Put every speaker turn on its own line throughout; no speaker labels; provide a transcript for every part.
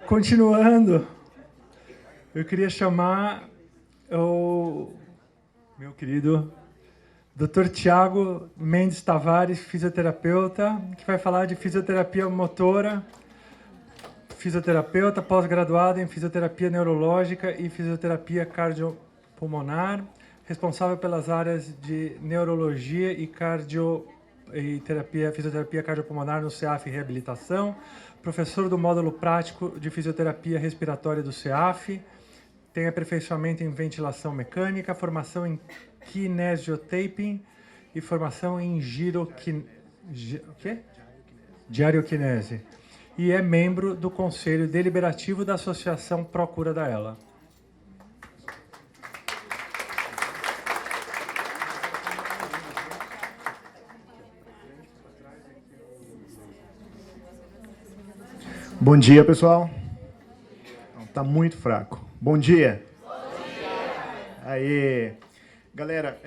Continuando, eu queria chamar o meu querido Dr. Tiago Mendes Tavares, fisioterapeuta, que vai falar de fisioterapia motora, fisioterapeuta pós-graduado em fisioterapia neurológica e fisioterapia cardiopulmonar, responsável pelas áreas de neurologia e fisioterapia cardiopulmonar no CEAF Reabilitação, professor do módulo prático de fisioterapia respiratória do CEAF, tem aperfeiçoamento em ventilação mecânica, formação em kinesiotaping e formação em gyrokinese. E é membro do Conselho Deliberativo da Associação Procura da Ela.
Bom dia, pessoal. Está muito fraco. Bom dia.
Bom dia.
Aê. Galera,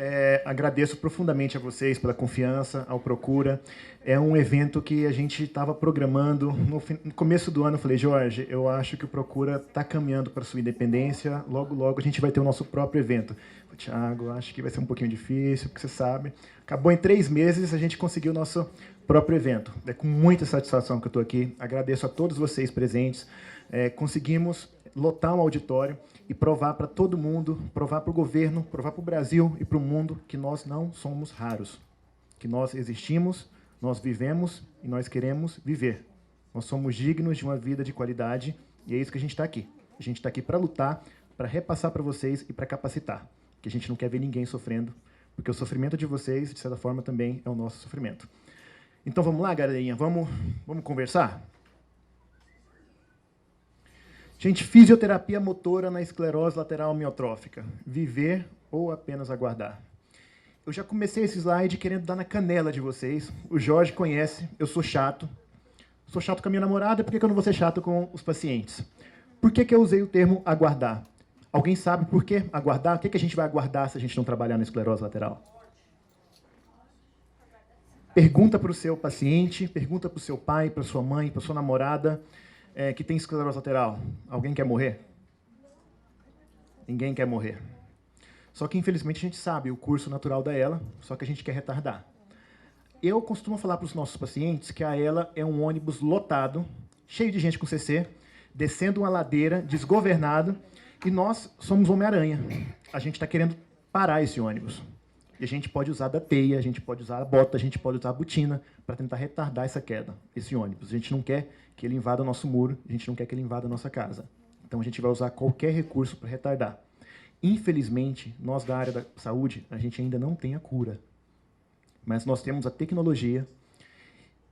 agradeço profundamente a vocês pela confiança, ao Procura. É um evento que a gente estava programando. No começo do ano, eu falei, Jorge, eu acho que o Procura está caminhando para a sua independência. Logo, logo, a gente vai ter o nosso próprio evento. Tiago, acho que vai ser um pouquinho difícil, porque você sabe. Acabou em 3 meses, a gente conseguiu o nosso próprio evento. É com muita satisfação que eu estou aqui. Agradeço a todos vocês presentes. Conseguimos lotar um auditório e provar para todo mundo, provar para o governo, provar para o Brasil e para o mundo que nós não somos raros, que nós existimos, nós vivemos e nós queremos viver. Nós somos dignos de uma vida de qualidade e é isso que a gente está aqui. A gente está aqui para lutar, para repassar para vocês e para capacitar, que a gente não quer ver ninguém sofrendo, porque o sofrimento de vocês, de certa forma, também é o nosso sofrimento. Então vamos lá, galerinha, vamos conversar? Gente, fisioterapia motora na esclerose lateral amiotrófica. Viver ou apenas aguardar? Eu já comecei esse slide querendo dar na canela de vocês. O Jorge conhece, eu sou chato. Sou chato com a minha namorada, por que eu não vou ser chato com os pacientes? Por que eu usei o termo aguardar? Alguém sabe por que aguardar? O que a gente vai aguardar se a gente não trabalhar na esclerose lateral? Pergunta para o seu paciente, pergunta para o seu pai, para sua mãe, para sua namorada, que tem esclerose lateral. Alguém quer morrer? Ninguém quer morrer. Só que, infelizmente, a gente sabe o curso natural da ELA, só que a gente quer retardar. Eu costumo falar para os nossos pacientes que a ELA é um ônibus lotado, cheio de gente com CC, descendo uma ladeira, desgovernado, e nós somos Homem-Aranha. A gente está querendo parar esse ônibus. E a gente pode usar da teia, a gente pode usar a bota, a gente pode usar a botina para tentar retardar essa queda, esse ônibus. A gente não quer que ele invada o nosso muro, a gente não quer que ele invada a nossa casa. Então a gente vai usar qualquer recurso para retardar. Infelizmente, nós da área da saúde, a gente ainda não tem a cura. Mas nós temos a tecnologia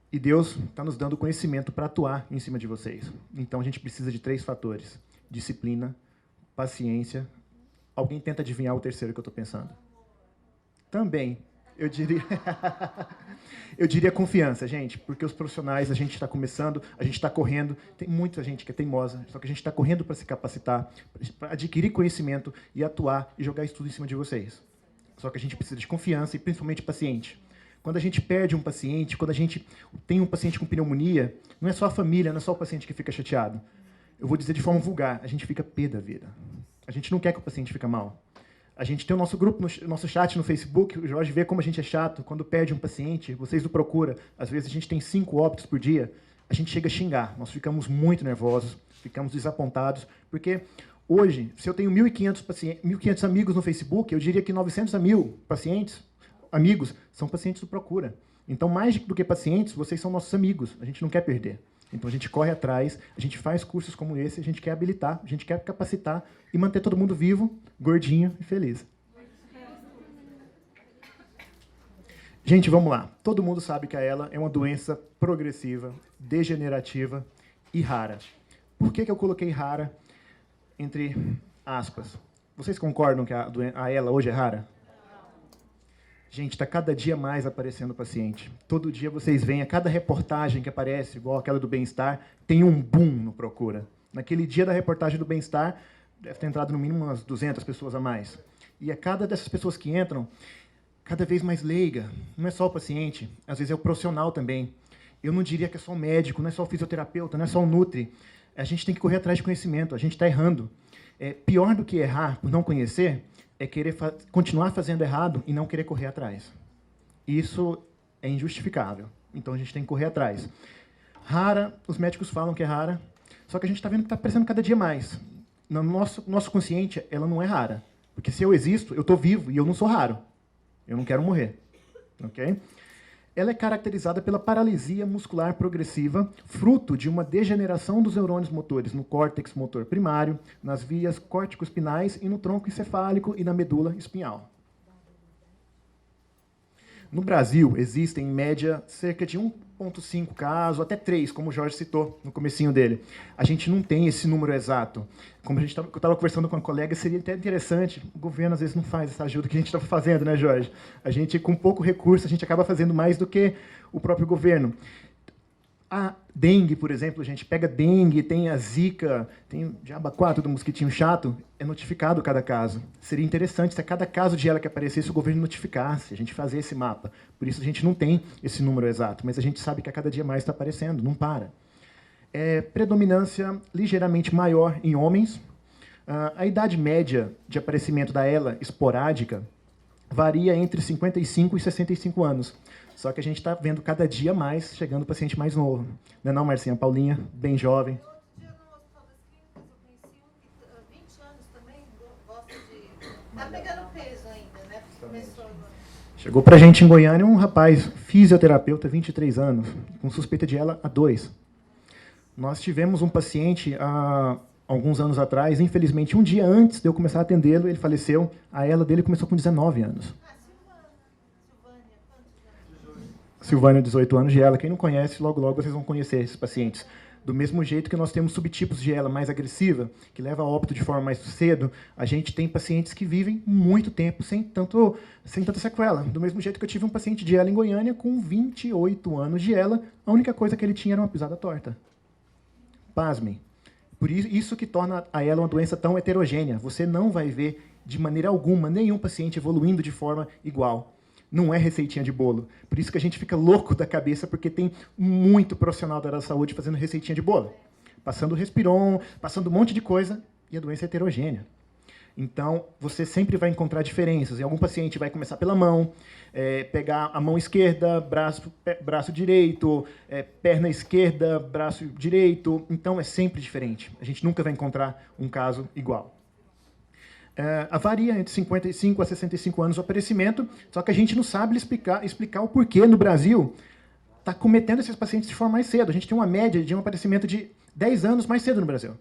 e Deus está nos dando conhecimento para atuar em cima de vocês. Então a gente precisa de 3 fatores: disciplina, paciência. Alguém tenta adivinhar o terceiro que eu estou pensando? Também, eu diria confiança, gente, porque os profissionais, a gente está começando, a gente está correndo, tem muita gente que é teimosa, só que a gente está correndo para se capacitar, para adquirir conhecimento e atuar e jogar isso tudo em cima de vocês. Só que a gente precisa de confiança e principalmente paciente. Quando a gente perde um paciente, quando a gente tem um paciente com pneumonia, não é só a família, não é só o paciente que fica chateado. Eu vou dizer de forma vulgar, a gente fica pé da vida. A gente não quer que o paciente fique mal. A gente tem o nosso grupo, nosso chat no Facebook, o Jorge vê como a gente é chato. Quando perde um paciente, vocês o procuram, às vezes a gente tem 5 óbitos por dia, a gente chega a xingar. Nós ficamos muito nervosos, ficamos desapontados, porque hoje, se eu tenho 1.500 amigos no Facebook, eu diria que 900 a 1.000 amigos, são pacientes do Procura. Então, mais do que pacientes, vocês são nossos amigos, a gente não quer perder. Então, a gente corre atrás, a gente faz cursos como esse, a gente quer habilitar, a gente quer capacitar e manter todo mundo vivo, gordinho e feliz. Gente, vamos lá. Todo mundo sabe que a ELA é uma doença progressiva, degenerativa e rara. Por que eu coloquei rara entre aspas? Vocês concordam que a ELA hoje é rara? Gente, está cada dia mais aparecendo paciente. Todo dia vocês veem, a cada reportagem que aparece, igual aquela do bem-estar, tem um boom no Procura. Naquele dia da reportagem do bem-estar, deve ter entrado no mínimo umas 200 pessoas a mais. E a cada dessas pessoas que entram, cada vez mais leiga. Não é só o paciente, às vezes é o profissional também. Eu não diria que é só o médico, não é só o fisioterapeuta, não é só o nutri. A gente tem que correr atrás de conhecimento, a gente está errando. Pior do que errar por não conhecer é querer continuar fazendo errado e não querer correr atrás. Isso é injustificável. Então, a gente tem que correr atrás. Rara, os médicos falam que é rara, só que a gente está vendo que está aparecendo cada dia mais. No nosso consciente, ela não é rara. Porque se eu existo, eu estou vivo e eu não sou raro. Eu não quero morrer. Okay? Ela é caracterizada pela paralisia muscular progressiva, fruto de uma degeneração dos neurônios motores no córtex motor primário, nas vias córtico-espinais e no tronco encefálico e na medula espinhal. No Brasil, existem, em média, cerca de 1,5 casos, até 3, como o Jorge citou no comecinho dele. A gente não tem esse número exato. Como eu estava conversando com uma colega, seria até interessante, o governo às vezes não faz essa ajuda que a gente está fazendo, né, Jorge? A gente, com pouco recurso, a gente acaba fazendo mais do que o próprio governo. A dengue, por exemplo, a gente pega dengue, tem a zika, tem o diabo 4 do mosquitinho chato, é notificado cada caso. Seria interessante se a cada caso de ela que aparecesse, o governo notificasse, a gente fazer esse mapa. Por isso a gente não tem esse número exato, mas a gente sabe que a cada dia mais está aparecendo, não para. Predominância ligeiramente maior em homens. A idade média de aparecimento da ELA esporádica varia entre 55 e 65 anos. Só que a gente está vendo cada dia mais chegando paciente mais novo. Não é não, Marcinha? Paulinha, bem jovem.
Outro dia no Hospital das Clínicas eu conheci um que 20 anos também, gosta de... Tá pegando peso ainda, né? Começou agora.
Chegou para a gente em Goiânia um rapaz, fisioterapeuta, 23 anos, com suspeita de ELA há 2. Nós tivemos um paciente há alguns anos atrás, infelizmente, um dia antes de eu começar a atendê-lo, ele faleceu. A ELA dele começou com 19 anos. Silvânia, 18 anos de ELA. Quem não conhece, logo, logo vocês vão conhecer esses pacientes. Do mesmo jeito que nós temos subtipos de ELA mais agressiva, que leva a óbito de forma mais cedo, a gente tem pacientes que vivem muito tempo sem tanta sequela. Do mesmo jeito que eu tive um paciente de ELA em Goiânia com 28 anos de ELA, a única coisa que ele tinha era uma pisada torta. Pasmem. Por isso que torna a ELA uma doença tão heterogênea. Você não vai ver, de maneira alguma, nenhum paciente evoluindo de forma igual. Não é receitinha de bolo. Por isso que a gente fica louco da cabeça, porque tem muito profissional da área da saúde fazendo receitinha de bolo. Passando Respiron, passando um monte de coisa, e a doença é heterogênea. Então, você sempre vai encontrar diferenças. Em algum paciente vai começar pela mão, pegar a mão esquerda, braço direito, perna esquerda, braço direito. Então, é sempre diferente. A gente nunca vai encontrar um caso igual. Varia entre 55 a 65 anos o aparecimento, só que a gente não sabe explicar o porquê no Brasil está cometendo esses pacientes de forma mais cedo. A gente tem uma média de um aparecimento de 10 anos mais cedo no Brasil.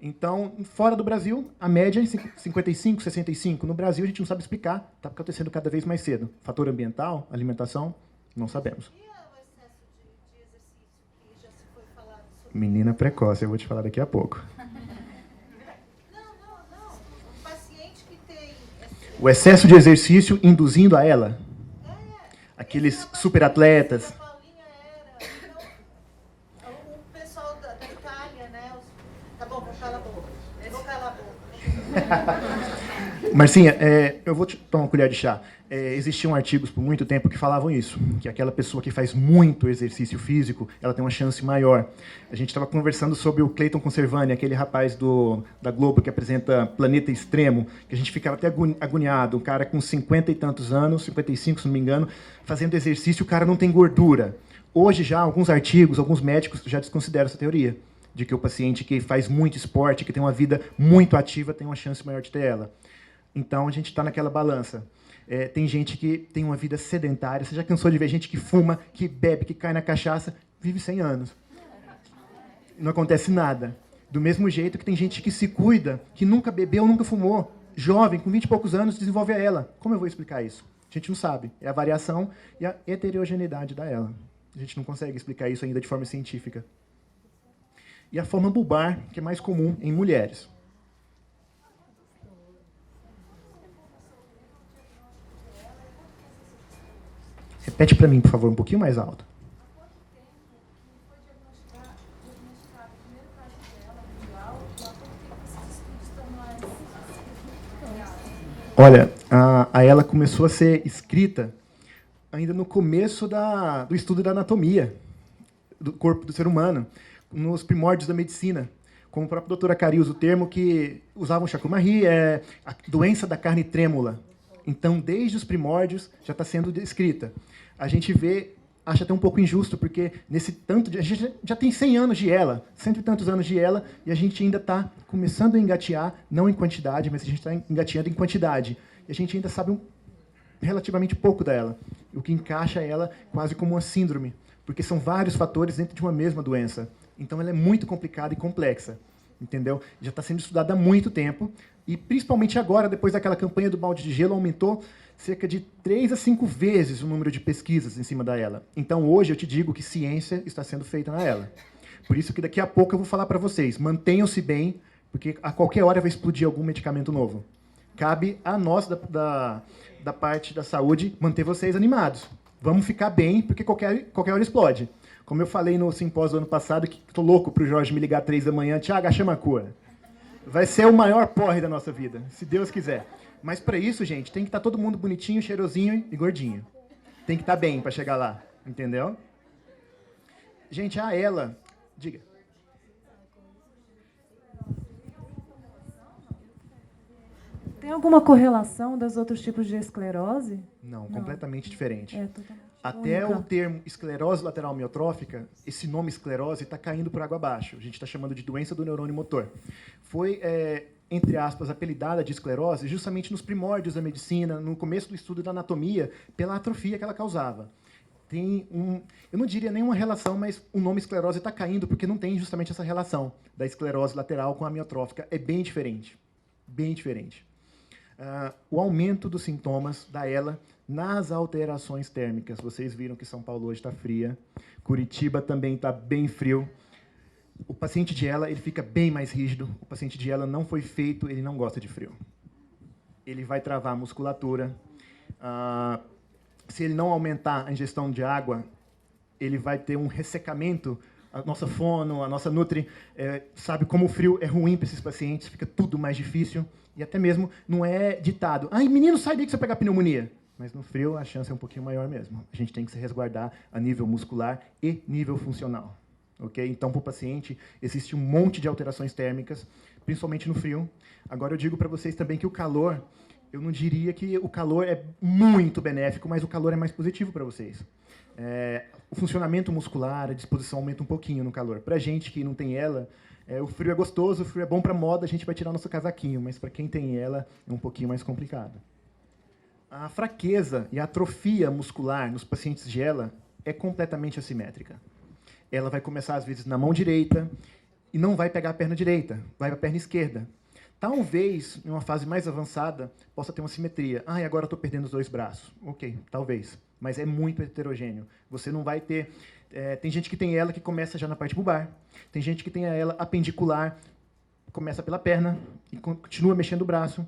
Então, fora do Brasil, a média é 55, 65. No Brasil, a gente não sabe explicar, está acontecendo cada vez mais cedo. Fator ambiental, alimentação, não sabemos.
E o excesso de exercício que já se foi falado sobre?
Menina precoce, eu vou te falar daqui a pouco. O excesso de exercício induzindo a ela. Aqueles superatletas.
A Paulinha era. O pessoal da Itália, né? Tá bom, vou calar a boca. Eu vou calar a boca.
Marcinha, eu vou te tomar uma colher de chá. Existiam artigos por muito tempo que falavam isso, que aquela pessoa que faz muito exercício físico, ela tem uma chance maior. A gente estava conversando sobre o Clayton Conservani, aquele rapaz da Globo que apresenta Planeta Extremo, que a gente ficava até agoniado, um cara com 50 e tantos anos, 55 se não me engano, fazendo exercício, o cara não tem gordura. Hoje já alguns artigos, alguns médicos já desconsideram essa teoria, de que o paciente que faz muito esporte, que tem uma vida muito ativa, tem uma chance maior de ter ela. Então a gente está naquela balança. Tem gente que tem uma vida sedentária. Você já cansou de ver gente que fuma, que bebe, que cai na cachaça, vive 100 anos. Não acontece nada. Do mesmo jeito que tem gente que se cuida, que nunca bebeu, nunca fumou, jovem, com 20 e poucos anos, desenvolve a ELA. Como eu vou explicar isso? A gente não sabe. É a variação e a heterogeneidade da ELA. A gente não consegue explicar isso ainda de forma científica. E a forma bulbar, que é mais comum em mulheres. Repete para mim, por favor, um pouquinho mais alto. Olha, a ela começou a ser escrita ainda no começo do estudo da anatomia. do corpo do ser humano, nos primórdios da medicina. Como o próprio doutor Acari usa o termo que usavam Charcot-Marie, é a doença da carne trêmula. Então, desde os primórdios, já está sendo descrita. A gente vê, acha até um pouco injusto, porque nesse tanto a gente já tem 100 anos de ELA, cento e tantos anos de ELA, e a gente ainda está começando a engatear, não em quantidade, mas a gente está engateando em quantidade. E a gente ainda sabe relativamente pouco dela, o que encaixa ela quase como uma síndrome, porque são vários fatores dentro de uma mesma doença. Então, ela é muito complicada e complexa, entendeu? Já está sendo estudada há muito tempo, e principalmente agora, depois daquela campanha do balde de gelo, aumentou cerca de 3 a 5 vezes o número de pesquisas em cima da ELA. Então, hoje, eu te digo que ciência está sendo feita na ELA. Por isso que daqui a pouco eu vou falar para vocês, mantenham-se bem, porque a qualquer hora vai explodir algum medicamento novo. Cabe a nós, da parte da saúde, manter vocês animados. Vamos ficar bem, porque qualquer hora explode. Como eu falei no simpósio do ano passado, que estou louco para o Jorge me ligar 3 da manhã, Tiago, chama a cura. Vai ser o maior porre da nossa vida, se Deus quiser. Mas para isso, gente, tem que estar todo mundo bonitinho, cheirosinho e gordinho. Tem que estar bem para chegar lá, entendeu? Gente, a ELA... Diga.
Tem alguma correlação dos outros tipos de esclerose?
Não, completamente diferente.
É totalmente
Até
única.
o termo esclerose lateral amiotrófica, esse nome esclerose está caindo por água abaixo. A gente está chamando de doença do neurônio motor. Foi, entre aspas, apelidada de esclerose justamente nos primórdios da medicina, no começo do estudo da anatomia, pela atrofia que ela causava. Eu não diria nenhuma relação, mas o nome esclerose está caindo porque não tem justamente essa relação da esclerose lateral com a amiotrófica. É bem diferente. Bem diferente. O aumento dos sintomas da ELA nas alterações térmicas. Vocês viram que São Paulo hoje está fria, Curitiba também está bem frio. O paciente de ELA ele fica bem mais rígido. O paciente de ELA não foi feito, ele não gosta de frio. Ele vai travar a musculatura. Se ele não aumentar a ingestão de água, ele vai ter um ressecamento. A nossa fono, a nossa nutri, sabe como o frio é ruim para esses pacientes, fica tudo mais difícil. E até mesmo não é ditado. Ai, menino, sai daí que você vai pegar pneumonia. Mas no frio a chance é um pouquinho maior mesmo. A gente tem que se resguardar a nível muscular e nível funcional. Okay? Então, para o paciente, existe um monte de alterações térmicas, principalmente no frio. Agora, eu digo para vocês também que o calor, eu não diria que o calor é muito benéfico, mas o calor é mais positivo para vocês. O funcionamento muscular, a disposição aumenta um pouquinho no calor. Para a gente que não tem ela, o frio é gostoso, o frio é bom para moda, a gente vai tirar nosso casaquinho, mas para quem tem ela é um pouquinho mais complicado. A fraqueza e a atrofia muscular nos pacientes de ELA é completamente assimétrica. Ela vai começar, às vezes, na mão direita e não vai pegar a perna direita, vai para a perna esquerda. Talvez, em uma fase mais avançada, possa ter uma simetria. Ah, e agora estou perdendo os 2 braços. Ok, talvez. Mas é muito heterogêneo. Você não vai ter... tem gente que tem ela que começa já na parte bulbar. Tem gente que tem a ela apendicular, começa pela perna e continua mexendo o braço.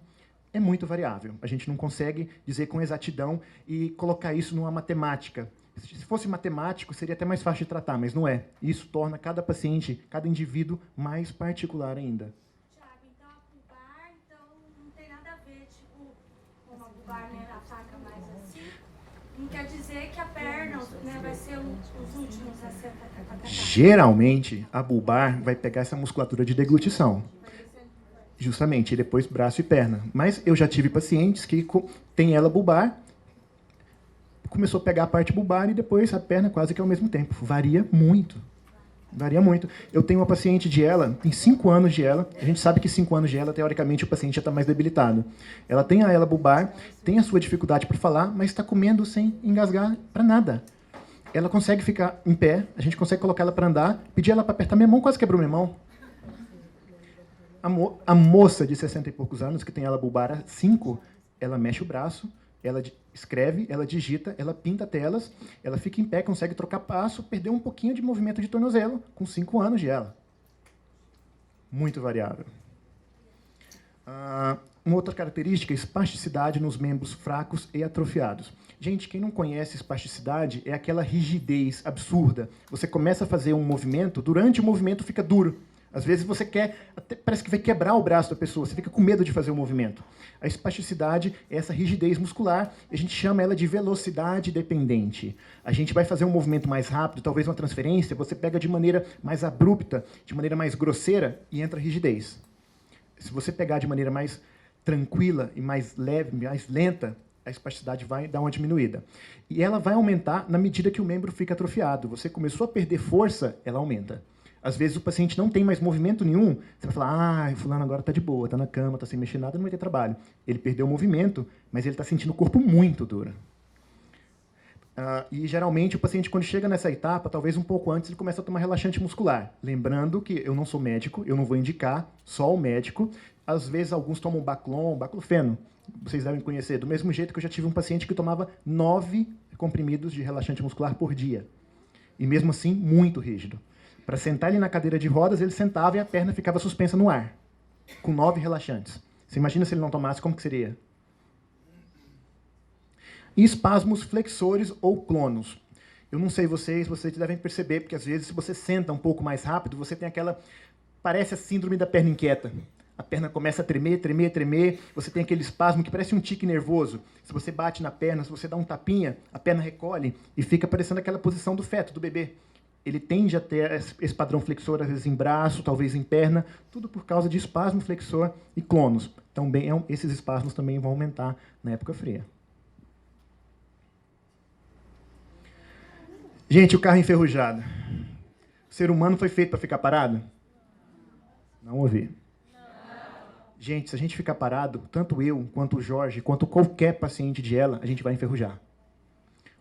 É muito variável. A gente não consegue dizer com exatidão e colocar isso numa matemática. Se fosse matemático, seria até mais fácil de tratar, mas não é. Isso torna cada paciente, cada indivíduo, mais particular ainda.
Tiago, então a bulbar, então não tem nada a ver, tipo, como a bulbar, né, ataca mais assim. Não quer dizer que a perna, né, vai ser os últimos a ser atacados.
Geralmente, a bulbar vai pegar essa musculatura de deglutição. Justamente, e depois braço e perna. Mas eu já tive pacientes que têm ela bulbar, começou a pegar a parte bulbar e depois a perna quase que ao mesmo tempo. Varia muito. Varia muito. Eu tenho uma paciente de ela, tem 5 anos de ela. A gente sabe que 5 anos de ela, teoricamente, o paciente já está mais debilitado. Ela tem a ela bulbar, tem a sua dificuldade para falar, mas está comendo sem engasgar para nada. Ela consegue ficar em pé, a gente consegue colocar ela para andar, pedir ela para apertar minha mão, quase quebrou minha mão. A moça de 60 e poucos anos, que tem ela bulbar há 5, ela mexe o braço, ela escreve, ela digita, ela pinta telas, ela fica em pé, consegue trocar passo, perdeu um pouquinho de movimento de tornozelo, com 5 anos de ela. Muito variável. Uma outra característica é espasticidade nos membros fracos e atrofiados. Gente, quem não conhece espasticidade é aquela rigidez absurda. Você começa a fazer um movimento, durante o movimento fica duro. Às vezes você quer, até parece que vai quebrar o braço da pessoa, você fica com medo de fazer o movimento. A espasticidade é essa rigidez muscular, e a gente chama ela de velocidade dependente. A gente vai fazer um movimento mais rápido, talvez uma transferência, você pega de maneira mais abrupta, de maneira mais grosseira, e entra rigidez. Se você pegar de maneira mais tranquila e mais leve, mais lenta, a espasticidade vai dar uma diminuída. E ela vai aumentar na medida que o membro fica atrofiado. Você começou a perder força, ela aumenta. Às vezes o paciente não tem mais movimento nenhum, você vai falar, fulano agora está de boa, está na cama, está sem mexer nada, não vai ter trabalho. Ele perdeu o movimento, mas ele está sentindo o corpo muito duro. E geralmente o paciente, quando chega nessa etapa, talvez um pouco antes, ele começa a tomar relaxante muscular. Lembrando que eu não sou médico, eu não vou indicar, só o médico. Às vezes alguns tomam baclofeno, vocês devem conhecer, do mesmo jeito que eu já tive um paciente que tomava 9 comprimidos de relaxante muscular por dia. E mesmo assim, muito rígido. Para sentar ele na cadeira de rodas, ele sentava e a perna ficava suspensa no ar, com 9 relaxantes. Você imagina se ele não tomasse, como que seria? E espasmos flexores ou clonos. Eu não sei vocês devem perceber, porque às vezes se você senta um pouco mais rápido, você tem aquela, parece a síndrome da perna inquieta. A perna começa a tremer, tremer, tremer, você tem aquele espasmo que parece um tique nervoso. Se você bate na perna, se você dá um tapinha, a perna recolhe e fica parecendo aquela posição do feto, do bebê. Ele tende a ter esse padrão flexor, às vezes em braço, talvez em perna, tudo por causa de espasmo flexor e clonos. Também esses espasmos também vão aumentar na época fria. Gente, o carro enferrujado. O ser humano foi feito para ficar parado? Não ouvi. Gente, se a gente ficar parado, tanto eu, quanto o Jorge, quanto qualquer paciente de ela, a gente vai enferrujar.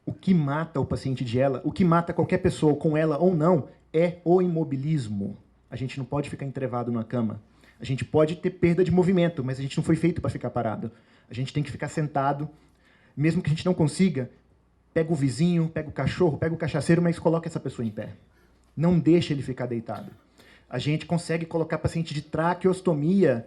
O que mata o paciente de ela, o que mata qualquer pessoa, com ela ou não, é o imobilismo. A gente não pode ficar entrevado na cama. A gente pode ter perda de movimento, mas a gente não foi feito para ficar parado. A gente tem que ficar sentado. Mesmo que a gente não consiga, pega o vizinho, pega o cachorro, pega o cachaceiro, mas coloca essa pessoa em pé. Não deixa ele ficar deitado. A gente consegue colocar paciente de traqueostomia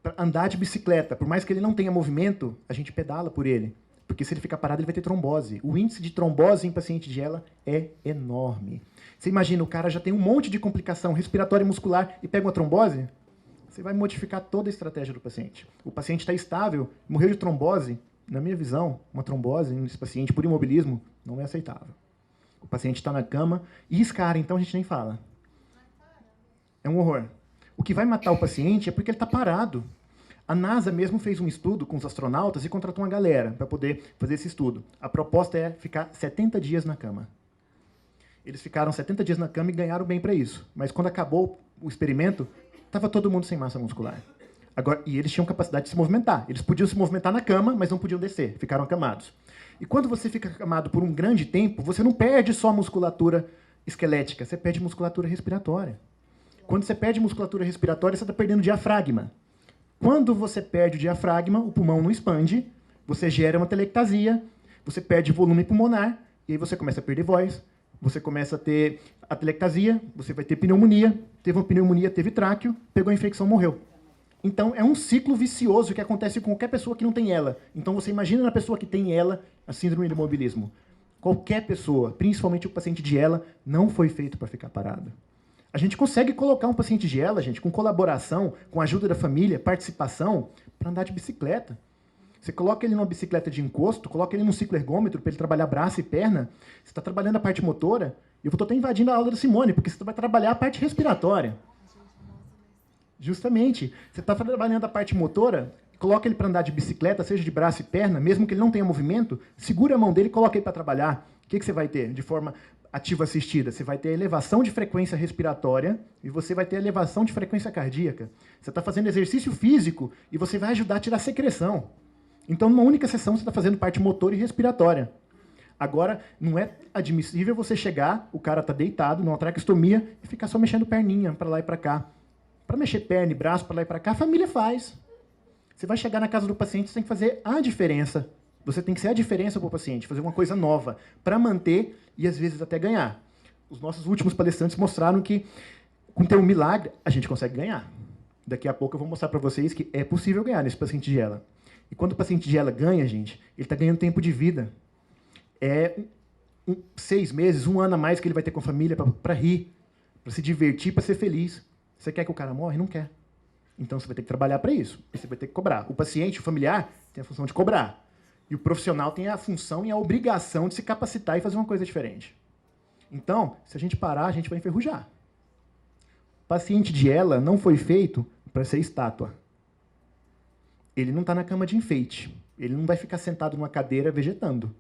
para andar de bicicleta. Por mais que ele não tenha movimento, a gente pedala por ele. Porque se ele ficar parado, ele vai ter trombose. O índice de trombose em paciente de ELA é enorme. Você imagina, o cara já tem um monte de complicação respiratória e muscular e pega uma trombose? Você vai modificar toda a estratégia do paciente. O paciente está estável, morreu de trombose. Na minha visão, uma trombose nesse paciente por imobilismo não é aceitável. O paciente está na cama e escara, então a gente nem fala. É um horror. O que vai matar o paciente é porque ele está parado. A NASA mesmo fez um estudo com os astronautas e contratou uma galera para poder fazer esse estudo. A proposta é ficar 70 dias na cama. Eles ficaram 70 dias na cama e ganharam bem para isso. Mas quando acabou o experimento, estava todo mundo sem massa muscular. Agora, e eles tinham capacidade de se movimentar. Eles podiam se movimentar na cama, mas não podiam descer. Ficaram acamados. E quando você fica acamado por um grande tempo, você não perde só musculatura esquelética, você perde musculatura respiratória. Quando você perde musculatura respiratória, você está perdendo diafragma. Quando você perde o diafragma, o pulmão não expande, você gera uma telectasia, você perde volume pulmonar, e aí você começa a perder voz, você começa a ter a telectasia, você vai ter pneumonia, teve uma pneumonia, teve tráqueo, pegou a infecção, morreu. Então, é um ciclo vicioso que acontece com qualquer pessoa que não tem ELA. Então, você imagina na pessoa que tem ELA, a síndrome do imobilismo. Qualquer pessoa, principalmente o paciente de ELA, não foi feito para ficar parado. A gente consegue colocar um paciente de ELA, gente, com colaboração, com ajuda da família, participação, para andar de bicicleta. Você coloca ele numa bicicleta de encosto, coloca ele num ciclo ergômetro para ele trabalhar braço e perna, você está trabalhando a parte motora, e eu estou até invadindo a aula da Simone, porque você vai trabalhar a parte respiratória. Justamente. Você está trabalhando a parte motora, coloca ele para andar de bicicleta, seja de braço e perna, mesmo que ele não tenha movimento, segura a mão dele e coloca ele para trabalhar. O que você vai ter de forma ativa assistida? Você vai ter elevação de frequência respiratória e você vai ter elevação de frequência cardíaca. Você está fazendo exercício físico e você vai ajudar a tirar secreção. Então, numa única sessão, você está fazendo parte motora e respiratória. Agora, não é admissível você chegar, o cara está deitado numa traqueostomia e ficar só mexendo perninha para lá e para cá. Para mexer perna e braço para lá e para cá, a família faz. Você vai chegar na casa do paciente, você tem que fazer a diferença. Você tem que ser a diferença para o paciente, fazer uma coisa nova, para manter e, às vezes, até ganhar. Os nossos últimos palestrantes mostraram que, com ter um milagre, a gente consegue ganhar. Daqui a pouco eu vou mostrar para vocês que é possível ganhar nesse paciente de ELA. E quando o paciente de ELA ganha, gente, ele está ganhando tempo de vida. É 6 meses, 1 ano a mais que ele vai ter com a família para rir, para se divertir, para ser feliz. Você quer que o cara morre? Não quer. Então, você vai ter que trabalhar para isso. E você vai ter que cobrar. O paciente, o familiar, tem a função de cobrar. E o profissional tem a função e a obrigação de se capacitar e fazer uma coisa diferente. Então, se a gente parar, a gente vai enferrujar. O paciente de ELA não foi feito para ser estátua. Ele não está na cama de enfeite. Ele não vai ficar sentado numa cadeira vegetando.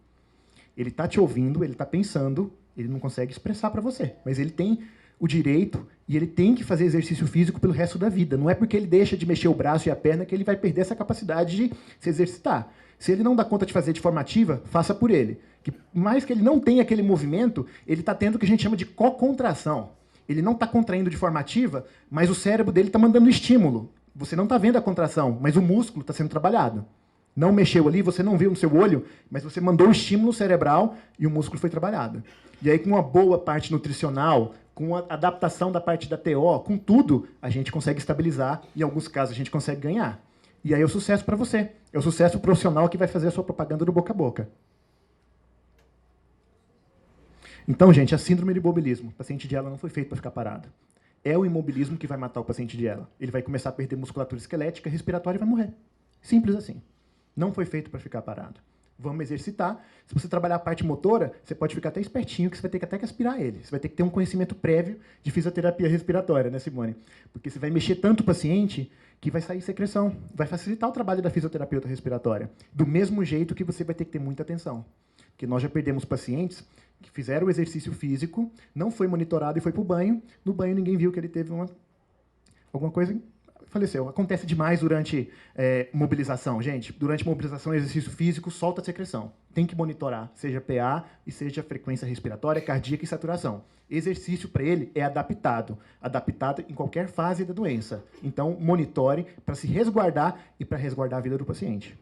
Ele está te ouvindo, ele está pensando, ele não consegue expressar para você. Mas ele tem o direito e ele tem que fazer exercício físico pelo resto da vida. Não é porque ele deixa de mexer o braço e a perna que ele vai perder essa capacidade de se exercitar. Se ele não dá conta de fazer de forma ativa, faça por ele. Que, mais que ele não tenha aquele movimento, ele está tendo o que a gente chama de cocontração. Ele não está contraindo de forma ativa, mas o cérebro dele está mandando estímulo. Você não está vendo a contração, mas o músculo está sendo trabalhado. Não mexeu ali, você não viu no seu olho, mas você mandou o estímulo cerebral e o músculo foi trabalhado. E aí, com uma boa parte nutricional, com a adaptação da parte da TO, com tudo, a gente consegue estabilizar e, em alguns casos, a gente consegue ganhar. E aí é o sucesso para você. É o sucesso profissional que vai fazer a sua propaganda do boca a boca. Então, gente, a síndrome de imobilismo. O paciente de ELA não foi feito para ficar parado. É o imobilismo que vai matar o paciente de ELA. Ele vai começar a perder musculatura esquelética, respiratória e vai morrer. Simples assim. Não foi feito para ficar parado. Vamos exercitar. Se você trabalhar a parte motora, você pode ficar até espertinho, que você vai ter que até que aspirar ele. Você vai ter que ter um conhecimento prévio de fisioterapia respiratória, né, Simone? Porque você vai mexer tanto o paciente que vai sair secreção. Vai facilitar o trabalho da fisioterapeuta respiratória. Do mesmo jeito que você vai ter que ter muita atenção. Porque nós já perdemos pacientes que fizeram o exercício físico, não foi monitorado e foi para o banho. No banho ninguém viu que ele teve alguma coisa, faleceu. Acontece demais durante mobilização, gente. Durante mobilização e exercício físico, solta a secreção. Tem que monitorar, seja PA e seja frequência respiratória, cardíaca e saturação. Exercício para ele é adaptado em qualquer fase da doença. Então, monitore para se resguardar e para resguardar a vida do paciente.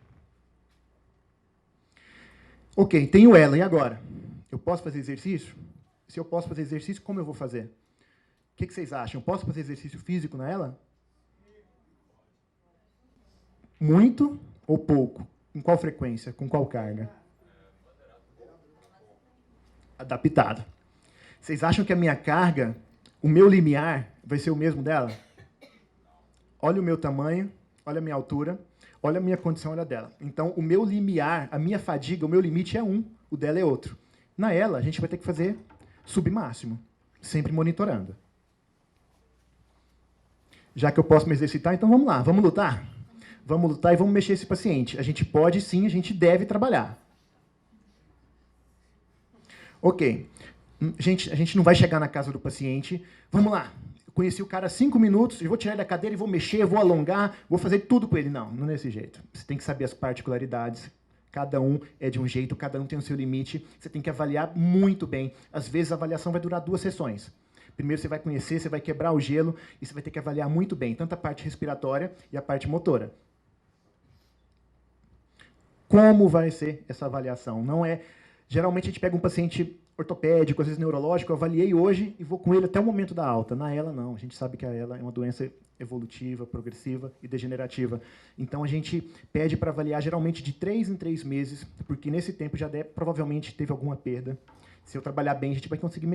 Ok, tenho ela, e agora? Eu posso fazer exercício? Se eu posso fazer exercício, como eu vou fazer? O que vocês acham? Eu posso fazer exercício físico na ela? Muito ou pouco? Com qual frequência? Com qual carga? Adaptado. Vocês acham que a minha carga, o meu limiar, vai ser o mesmo dela? Olha o meu tamanho, olha a minha altura, olha a minha condição, olha a dela. Então, o meu limiar, a minha fadiga, o meu limite é um, o dela é outro. Na ela, a gente vai ter que fazer submáximo, sempre monitorando. Já que eu posso me exercitar, então vamos lá, vamos lutar? Vamos lutar e vamos mexer esse paciente. A gente pode sim, a gente deve trabalhar. Ok. Gente, a gente não vai chegar na casa do paciente. Vamos lá. Eu conheci o cara há 5 minutos, eu vou tirar ele da cadeira e vou mexer, vou alongar, vou fazer tudo com ele. Não, não é desse jeito. Você tem que saber as particularidades. Cada um é de um jeito, cada um tem o seu limite. Você tem que avaliar muito bem. Às vezes, a avaliação vai durar 2 sessões. Primeiro você vai conhecer, você vai quebrar o gelo e você vai ter que avaliar muito bem, tanto a parte respiratória e a parte motora. Como vai ser essa avaliação? Não é... Geralmente, a gente pega um paciente ortopédico, às vezes neurológico, eu avaliei hoje e vou com ele até o momento da alta. Na ELA, não. A gente sabe que a ELA é uma doença evolutiva, progressiva e degenerativa. Então, a gente pede para avaliar geralmente de 3 em 3 meses, porque nesse tempo já provavelmente teve alguma perda. Se eu trabalhar bem, a gente vai conseguir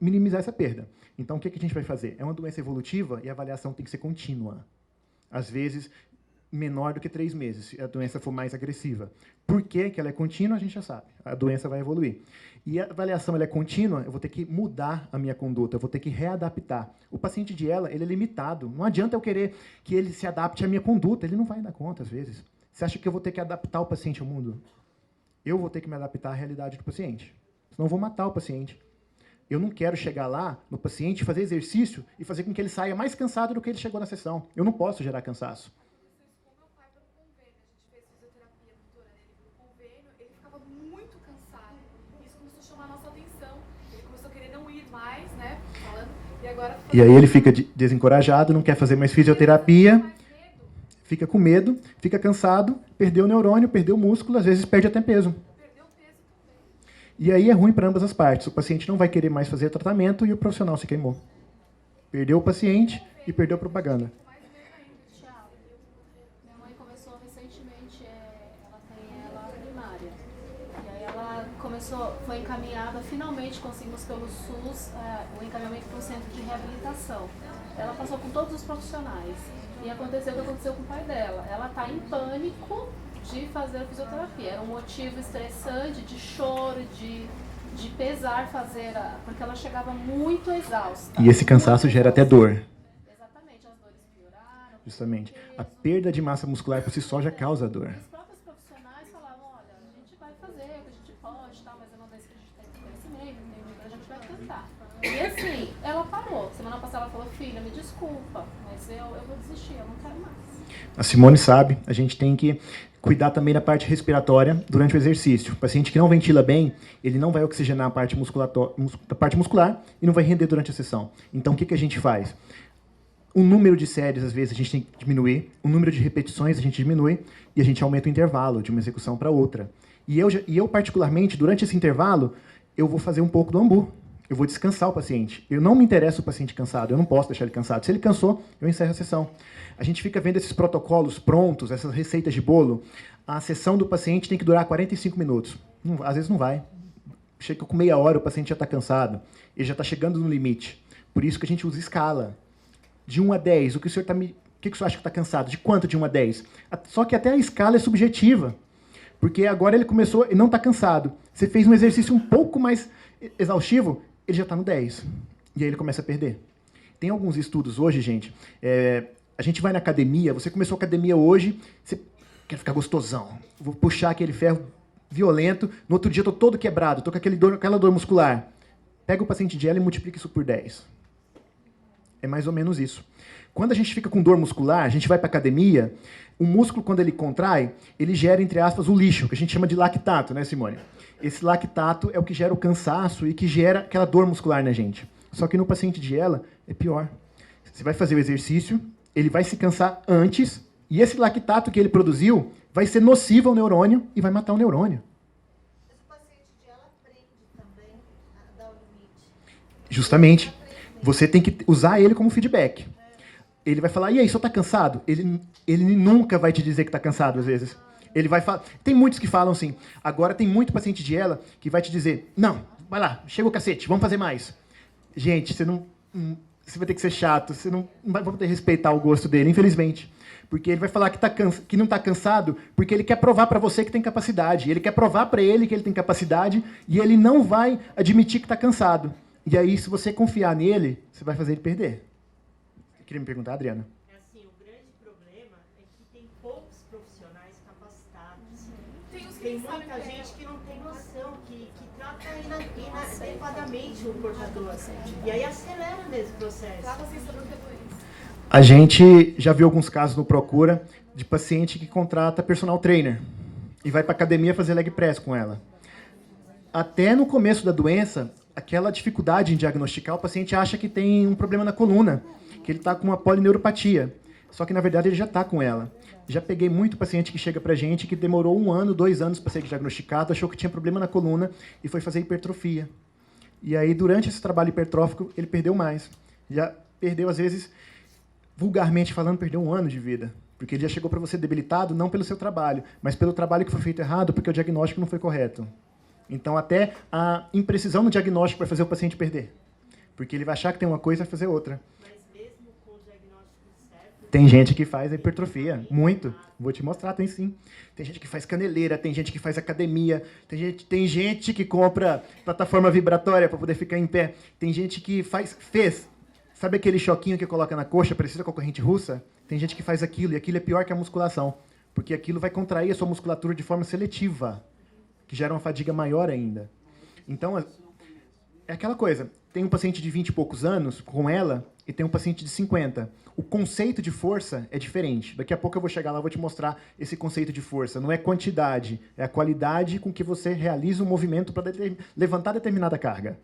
minimizar essa perda. Então, o que a gente vai fazer? É uma doença evolutiva e a avaliação tem que ser contínua. Às vezes, menor do que 3 meses, se a doença for mais agressiva. Por que ela é contínua, a gente já sabe. A doença vai evoluir. E a avaliação ela é contínua, eu vou ter que mudar a minha conduta, eu vou ter que readaptar. O paciente de ELA, ele é limitado. Não adianta eu querer que ele se adapte à minha conduta, ele não vai dar conta, às vezes. Você acha que eu vou ter que adaptar o paciente ao mundo? Eu vou ter que me adaptar à realidade do paciente. Senão eu vou matar o paciente. Eu não quero chegar lá no paciente, fazer exercício e fazer com que ele saia mais cansado do que ele chegou na sessão. Eu não posso gerar cansaço. E aí ele fica desencorajado, não quer fazer mais fisioterapia, fica com medo, fica cansado, perdeu o neurônio, perdeu o músculo, às vezes perde até peso. E aí é ruim para ambas as partes. O paciente não vai querer mais fazer tratamento e o profissional se queimou. Perdeu o paciente e perdeu a propaganda.
Minha mãe começou recentemente, ela tem ela primária. E aí ela foi encaminhada, finalmente conseguimos pelo SUS o encaminhamento para um centro de reabilitação. ela passou com todos os profissionais. E aconteceu o que aconteceu com o pai dela. Ela está em pânico de fazer a fisioterapia. Era um motivo estressante, de choro, de pesar porque ela chegava muito exausta.
E esse cansaço gera até dor.
Exatamente, as dores pioraram.
Justamente. A perda de massa muscular por si só já causa dor.
Os próprios profissionais falavam, olha, a gente vai fazer o que a gente pode, tá, mas eu não disse que a gente tem conhecimento, a gente vai tentar. E assim, ela parou. Semana passada ela falou, filha, me desculpa, mas eu vou desistir, eu não quero mais.
A Simone sabe, a gente tem que cuidar também da parte respiratória durante o exercício. O paciente que não ventila bem, ele não vai oxigenar a parte muscular e não vai render durante a sessão. Então, o que a gente faz? O número de séries, às vezes, a gente tem que diminuir, o número de repetições a gente diminui e a gente aumenta o intervalo de uma execução para outra. E eu, particularmente, durante esse intervalo, eu vou fazer um pouco do ambu. Eu vou descansar o paciente. Eu não me interesso o paciente cansado, eu não posso deixar ele cansado. Se ele cansou, eu encerro a sessão. A gente fica vendo esses protocolos prontos, essas receitas de bolo. A sessão do paciente tem que durar 45 minutos. Às vezes não vai. Chega com meia hora, o paciente já está cansado. Ele já está chegando no limite. Por isso que a gente usa escala. De 1 a 10, o que o senhor acha que está cansado? De quanto de 1 a 10? Só que até a escala é subjetiva. Porque agora ele começou e não está cansado. Você fez um exercício um pouco mais exaustivo, ele já está no 10. E aí ele começa a perder. Tem alguns estudos hoje, gente. A gente vai na academia, você começou a academia hoje, você quer ficar gostosão. Vou puxar aquele ferro violento, no outro dia estou todo quebrado, estou com aquela dor muscular. Pega o paciente de ela e multiplica isso por 10. É mais ou menos isso. Quando a gente fica com dor muscular, a gente vai para a academia, o músculo, quando ele contrai, ele gera, entre aspas, o lixo, que a gente chama de lactato, né, Simone? Esse lactato é o que gera o cansaço e que gera aquela dor muscular na gente. Só que no paciente de ela, é pior. Você vai fazer o exercício, ele vai se cansar antes, e esse lactato que ele produziu vai ser nocivo ao neurônio e vai matar o neurônio.
Mas o paciente de ela aprende também a dar o limite.
Justamente. Você tem que usar ele como feedback. Ele vai falar, e aí, só está cansado? Ele nunca vai te dizer que está cansado, às vezes. Ele vai falar. Tem muitos que falam assim. Agora tem muito paciente de ela que vai te dizer, não, vai lá, chega o cacete, vamos fazer mais. Gente, você vai ter que ser chato, você não vai poder respeitar o gosto dele, infelizmente. Porque ele vai falar que não está cansado porque ele quer provar para você que tem capacidade. Ele quer provar para ele que ele tem capacidade e ele não vai admitir que está cansado. E aí, se você confiar nele, você vai fazer ele perder. Queria me perguntar, Adriana?
Assim, o grande problema é que tem poucos profissionais capacitados. Tem muita gente que não tem noção, que trata inadequadamente o portador. E aí acelera nesse processo.
A gente já viu alguns casos no Procura de paciente que contrata personal trainer e vai para a academia fazer leg press com ela. Até no começo da doença, aquela dificuldade em diagnosticar, o paciente acha que tem um problema na coluna, que ele está com uma polineuropatia. Só que, na verdade, ele já está com ela. Já peguei muito paciente que chega para a gente que demorou 1 ano, 2 anos para ser diagnosticado, achou que tinha problema na coluna e foi fazer hipertrofia. E aí, durante esse trabalho hipertrófico, ele perdeu mais. Já perdeu, às vezes, vulgarmente falando, perdeu 1 ano de vida. Porque ele já chegou para você debilitado, não pelo seu trabalho, mas pelo trabalho que foi feito errado, porque o diagnóstico não foi correto. Então, até a imprecisão no diagnóstico vai fazer o paciente perder. Porque ele vai achar que tem uma coisa e vai fazer outra.
Mas mesmo com o diagnóstico certo...
Tem gente que faz hipertrofia, muito. Vou te mostrar, tem sim. Tem gente que faz caneleira, tem gente que faz academia, tem gente que compra plataforma vibratória para poder ficar em pé, tem gente que fez. Sabe aquele choquinho que coloca na coxa, precisa com a corrente russa? Tem gente que faz aquilo, e aquilo é pior que a musculação. Porque aquilo vai contrair a sua musculatura de forma seletiva, que gera uma fadiga maior ainda. Então, é aquela coisa. Tem um paciente de 20 e poucos anos com ela e tem um paciente de 50. O conceito de força é diferente. Daqui a pouco eu vou chegar lá e vou te mostrar esse conceito de força. Não é quantidade, é a qualidade com que você realiza um movimento para levantar determinada carga.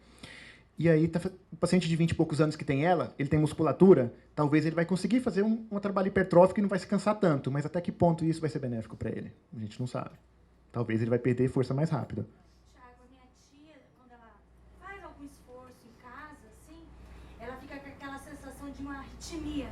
E aí, o paciente de 20 e poucos anos que tem ela, ele tem musculatura, talvez ele vai conseguir fazer um trabalho hipertrófico e não vai se cansar tanto. Mas até que ponto isso vai ser benéfico para ele? A gente não sabe. Talvez ele vai perder força mais rápido.
Thiago, a minha tia, quando ela faz algum esforço em casa, assim, ela fica com aquela sensação de uma arritmia.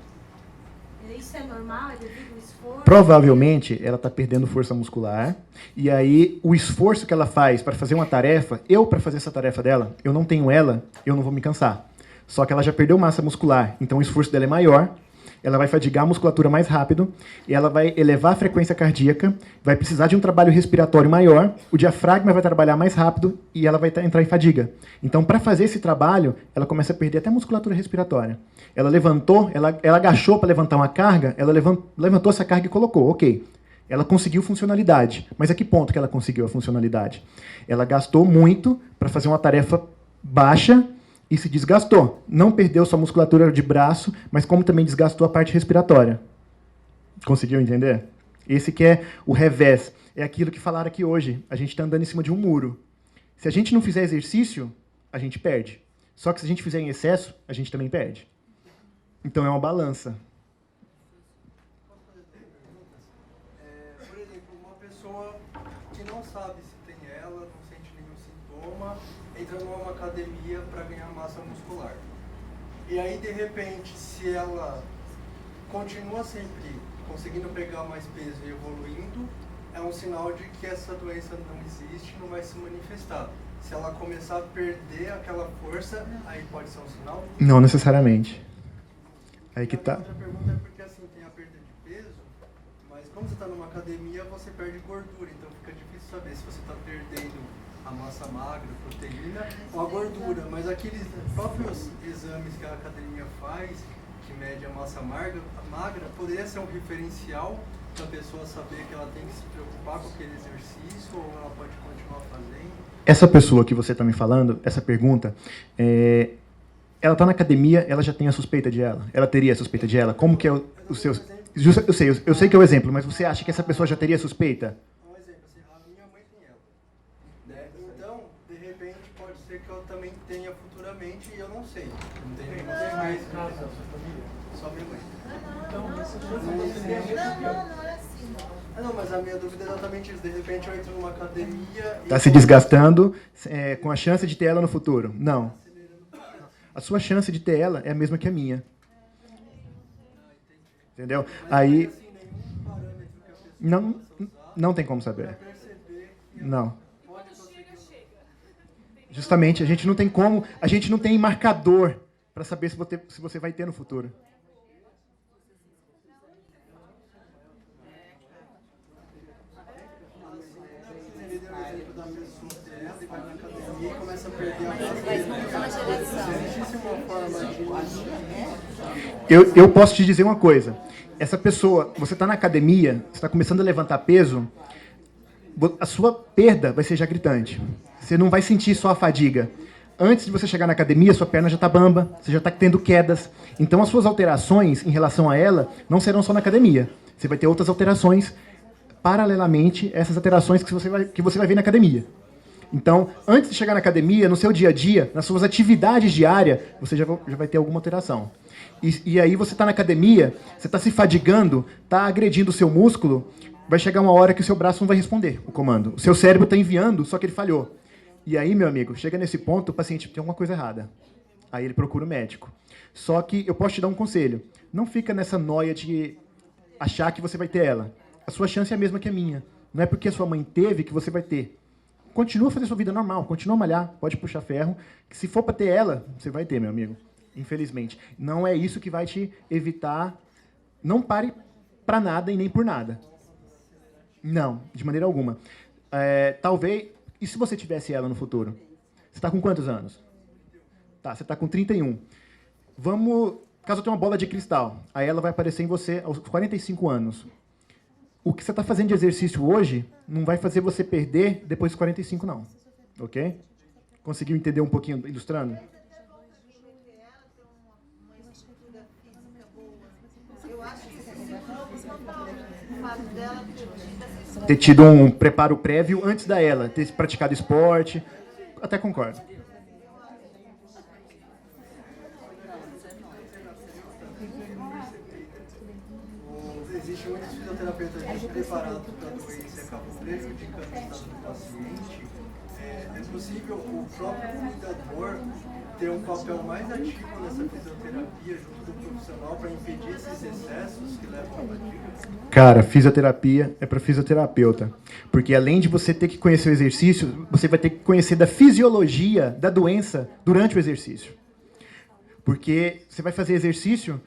Isso é normal? É devido ao esforço?
Provavelmente, ela está perdendo força muscular. E aí, o esforço que ela faz para fazer uma tarefa, para fazer essa tarefa dela, eu não tenho ela, eu não vou me cansar. só que ela já perdeu massa muscular, então o esforço dela é maior, ela vai fadigar a musculatura mais rápido, e ela vai elevar a frequência cardíaca, vai precisar de um trabalho respiratório maior, o diafragma vai trabalhar mais rápido e ela vai entrar em fadiga. Então, para fazer esse trabalho, ela começa a perder até a musculatura respiratória. Ela levantou, ela agachou para levantar uma carga, ela levantou essa carga e colocou, ok. Ela conseguiu funcionalidade. Mas a que ponto que ela conseguiu a funcionalidade? Ela gastou muito para fazer uma tarefa baixa e se desgastou. Não perdeu sua musculatura de braço, mas como também desgastou a parte respiratória. Conseguiu entender? Esse que é o revés. É aquilo que falaram aqui hoje. A gente está andando em cima de um muro. Se a gente não fizer exercício, a gente perde. Só que se a gente fizer em excesso, a gente também perde. Então é uma balança.
Por exemplo, uma pessoa que não sabe se tem ela, não sente nenhum sintoma, entra numa academia para ganhar massa muscular. E aí, de repente, se ela continua sempre conseguindo pegar mais peso e evoluindo, é um sinal de que essa doença não existe, não vai se manifestar. Se ela começar a perder aquela força, aí pode ser um sinal?
Não necessariamente. Aí que tá.
A outra pergunta é porque assim, tem a perda de peso, mas como você está numa academia, você perde gordura, então fica difícil saber se você está perdendo a massa magra, a proteína ou a gordura. Mas aqueles próprios exames que a academia faz, que mede a massa magra, poderia ser um referencial para a pessoa saber que ela tem que se preocupar com aquele exercício ou ela pode continuar fazendo?
Essa pessoa que você está me falando, essa pergunta, ela está na academia, ela já tem a suspeita de ela? Ela teria a suspeita de ela? Como que é o seu... Eu sei que é o exemplo, mas você acha que essa pessoa já teria suspeita?
Um exemplo, assim, a minha mãe tem ela. Né? Então, de repente, pode ser que eu também tenha futuramente e eu não sei. Não tem nem mais só minha mãe.
Não é assim.
Não, mas a minha dúvida é exatamente isso. De repente eu entro numa academia e...
Está se desgastando com a chance de ter ela no futuro? Não. A sua chance de ter ela é a mesma que a minha. Entendeu? Aí... Não tem como saber. Não. Justamente, a gente não tem como... A gente não tem marcador para saber se você vai ter no futuro. Eu posso te dizer uma coisa. Essa pessoa, você está na academia, você está começando a levantar peso, a sua perda vai ser já gritante. Você não vai sentir só a fadiga. Antes de você chegar na academia, sua perna já está bamba, você já está tendo quedas. Então, as suas alterações em relação a ela não serão só na academia. Você vai ter outras alterações paralelamente a essas alterações que você vai ver na academia. Então, antes de chegar na academia, no seu dia a dia, nas suas atividades diárias, você já vai ter alguma alteração. E aí você está na academia, você está se fadigando, está agredindo o seu músculo, vai chegar uma hora que o seu braço não vai responder o comando. O seu cérebro está enviando, só que ele falhou. E aí, meu amigo, chega nesse ponto, o paciente tem alguma coisa errada. Aí ele procura o médico. Só que eu posso te dar um conselho. Não fica nessa noia de achar que você vai ter ela. A sua chance é a mesma que a minha. Não é porque a sua mãe teve que você vai ter. Continua a fazer sua vida normal, continua a malhar, pode puxar ferro, que se for para ter ela, você vai ter, meu amigo. Infelizmente. Não é isso que vai te evitar. Não pare para nada e nem por nada. Não, de maneira alguma. Talvez... E se você tivesse ela no futuro? Você está com quantos anos? Tá, você está com 31. Caso eu tenha uma bola de cristal, aí ela vai aparecer em você aos 45 anos. O que você está fazendo de exercício hoje não vai fazer você perder depois dos 45, não. Ok? Conseguiu entender um pouquinho, ilustrando?
Eu acho que o fato dela
ter tido um preparo prévio antes da ela, ter praticado esporte. Até concordo.
Existe muitos fisioterapeutas preparados para a doença e acabam prejudicando o estado do paciente. É possível o próprio cuidador ter um papel mais ativo nessa fisioterapia junto do profissional para impedir esses excessos que levam à fadiga?
Cara, fisioterapia é para fisioterapeuta. Porque além de você ter que conhecer o exercício, você vai ter que conhecer da fisiologia da doença durante o exercício. Porque você vai fazer exercício,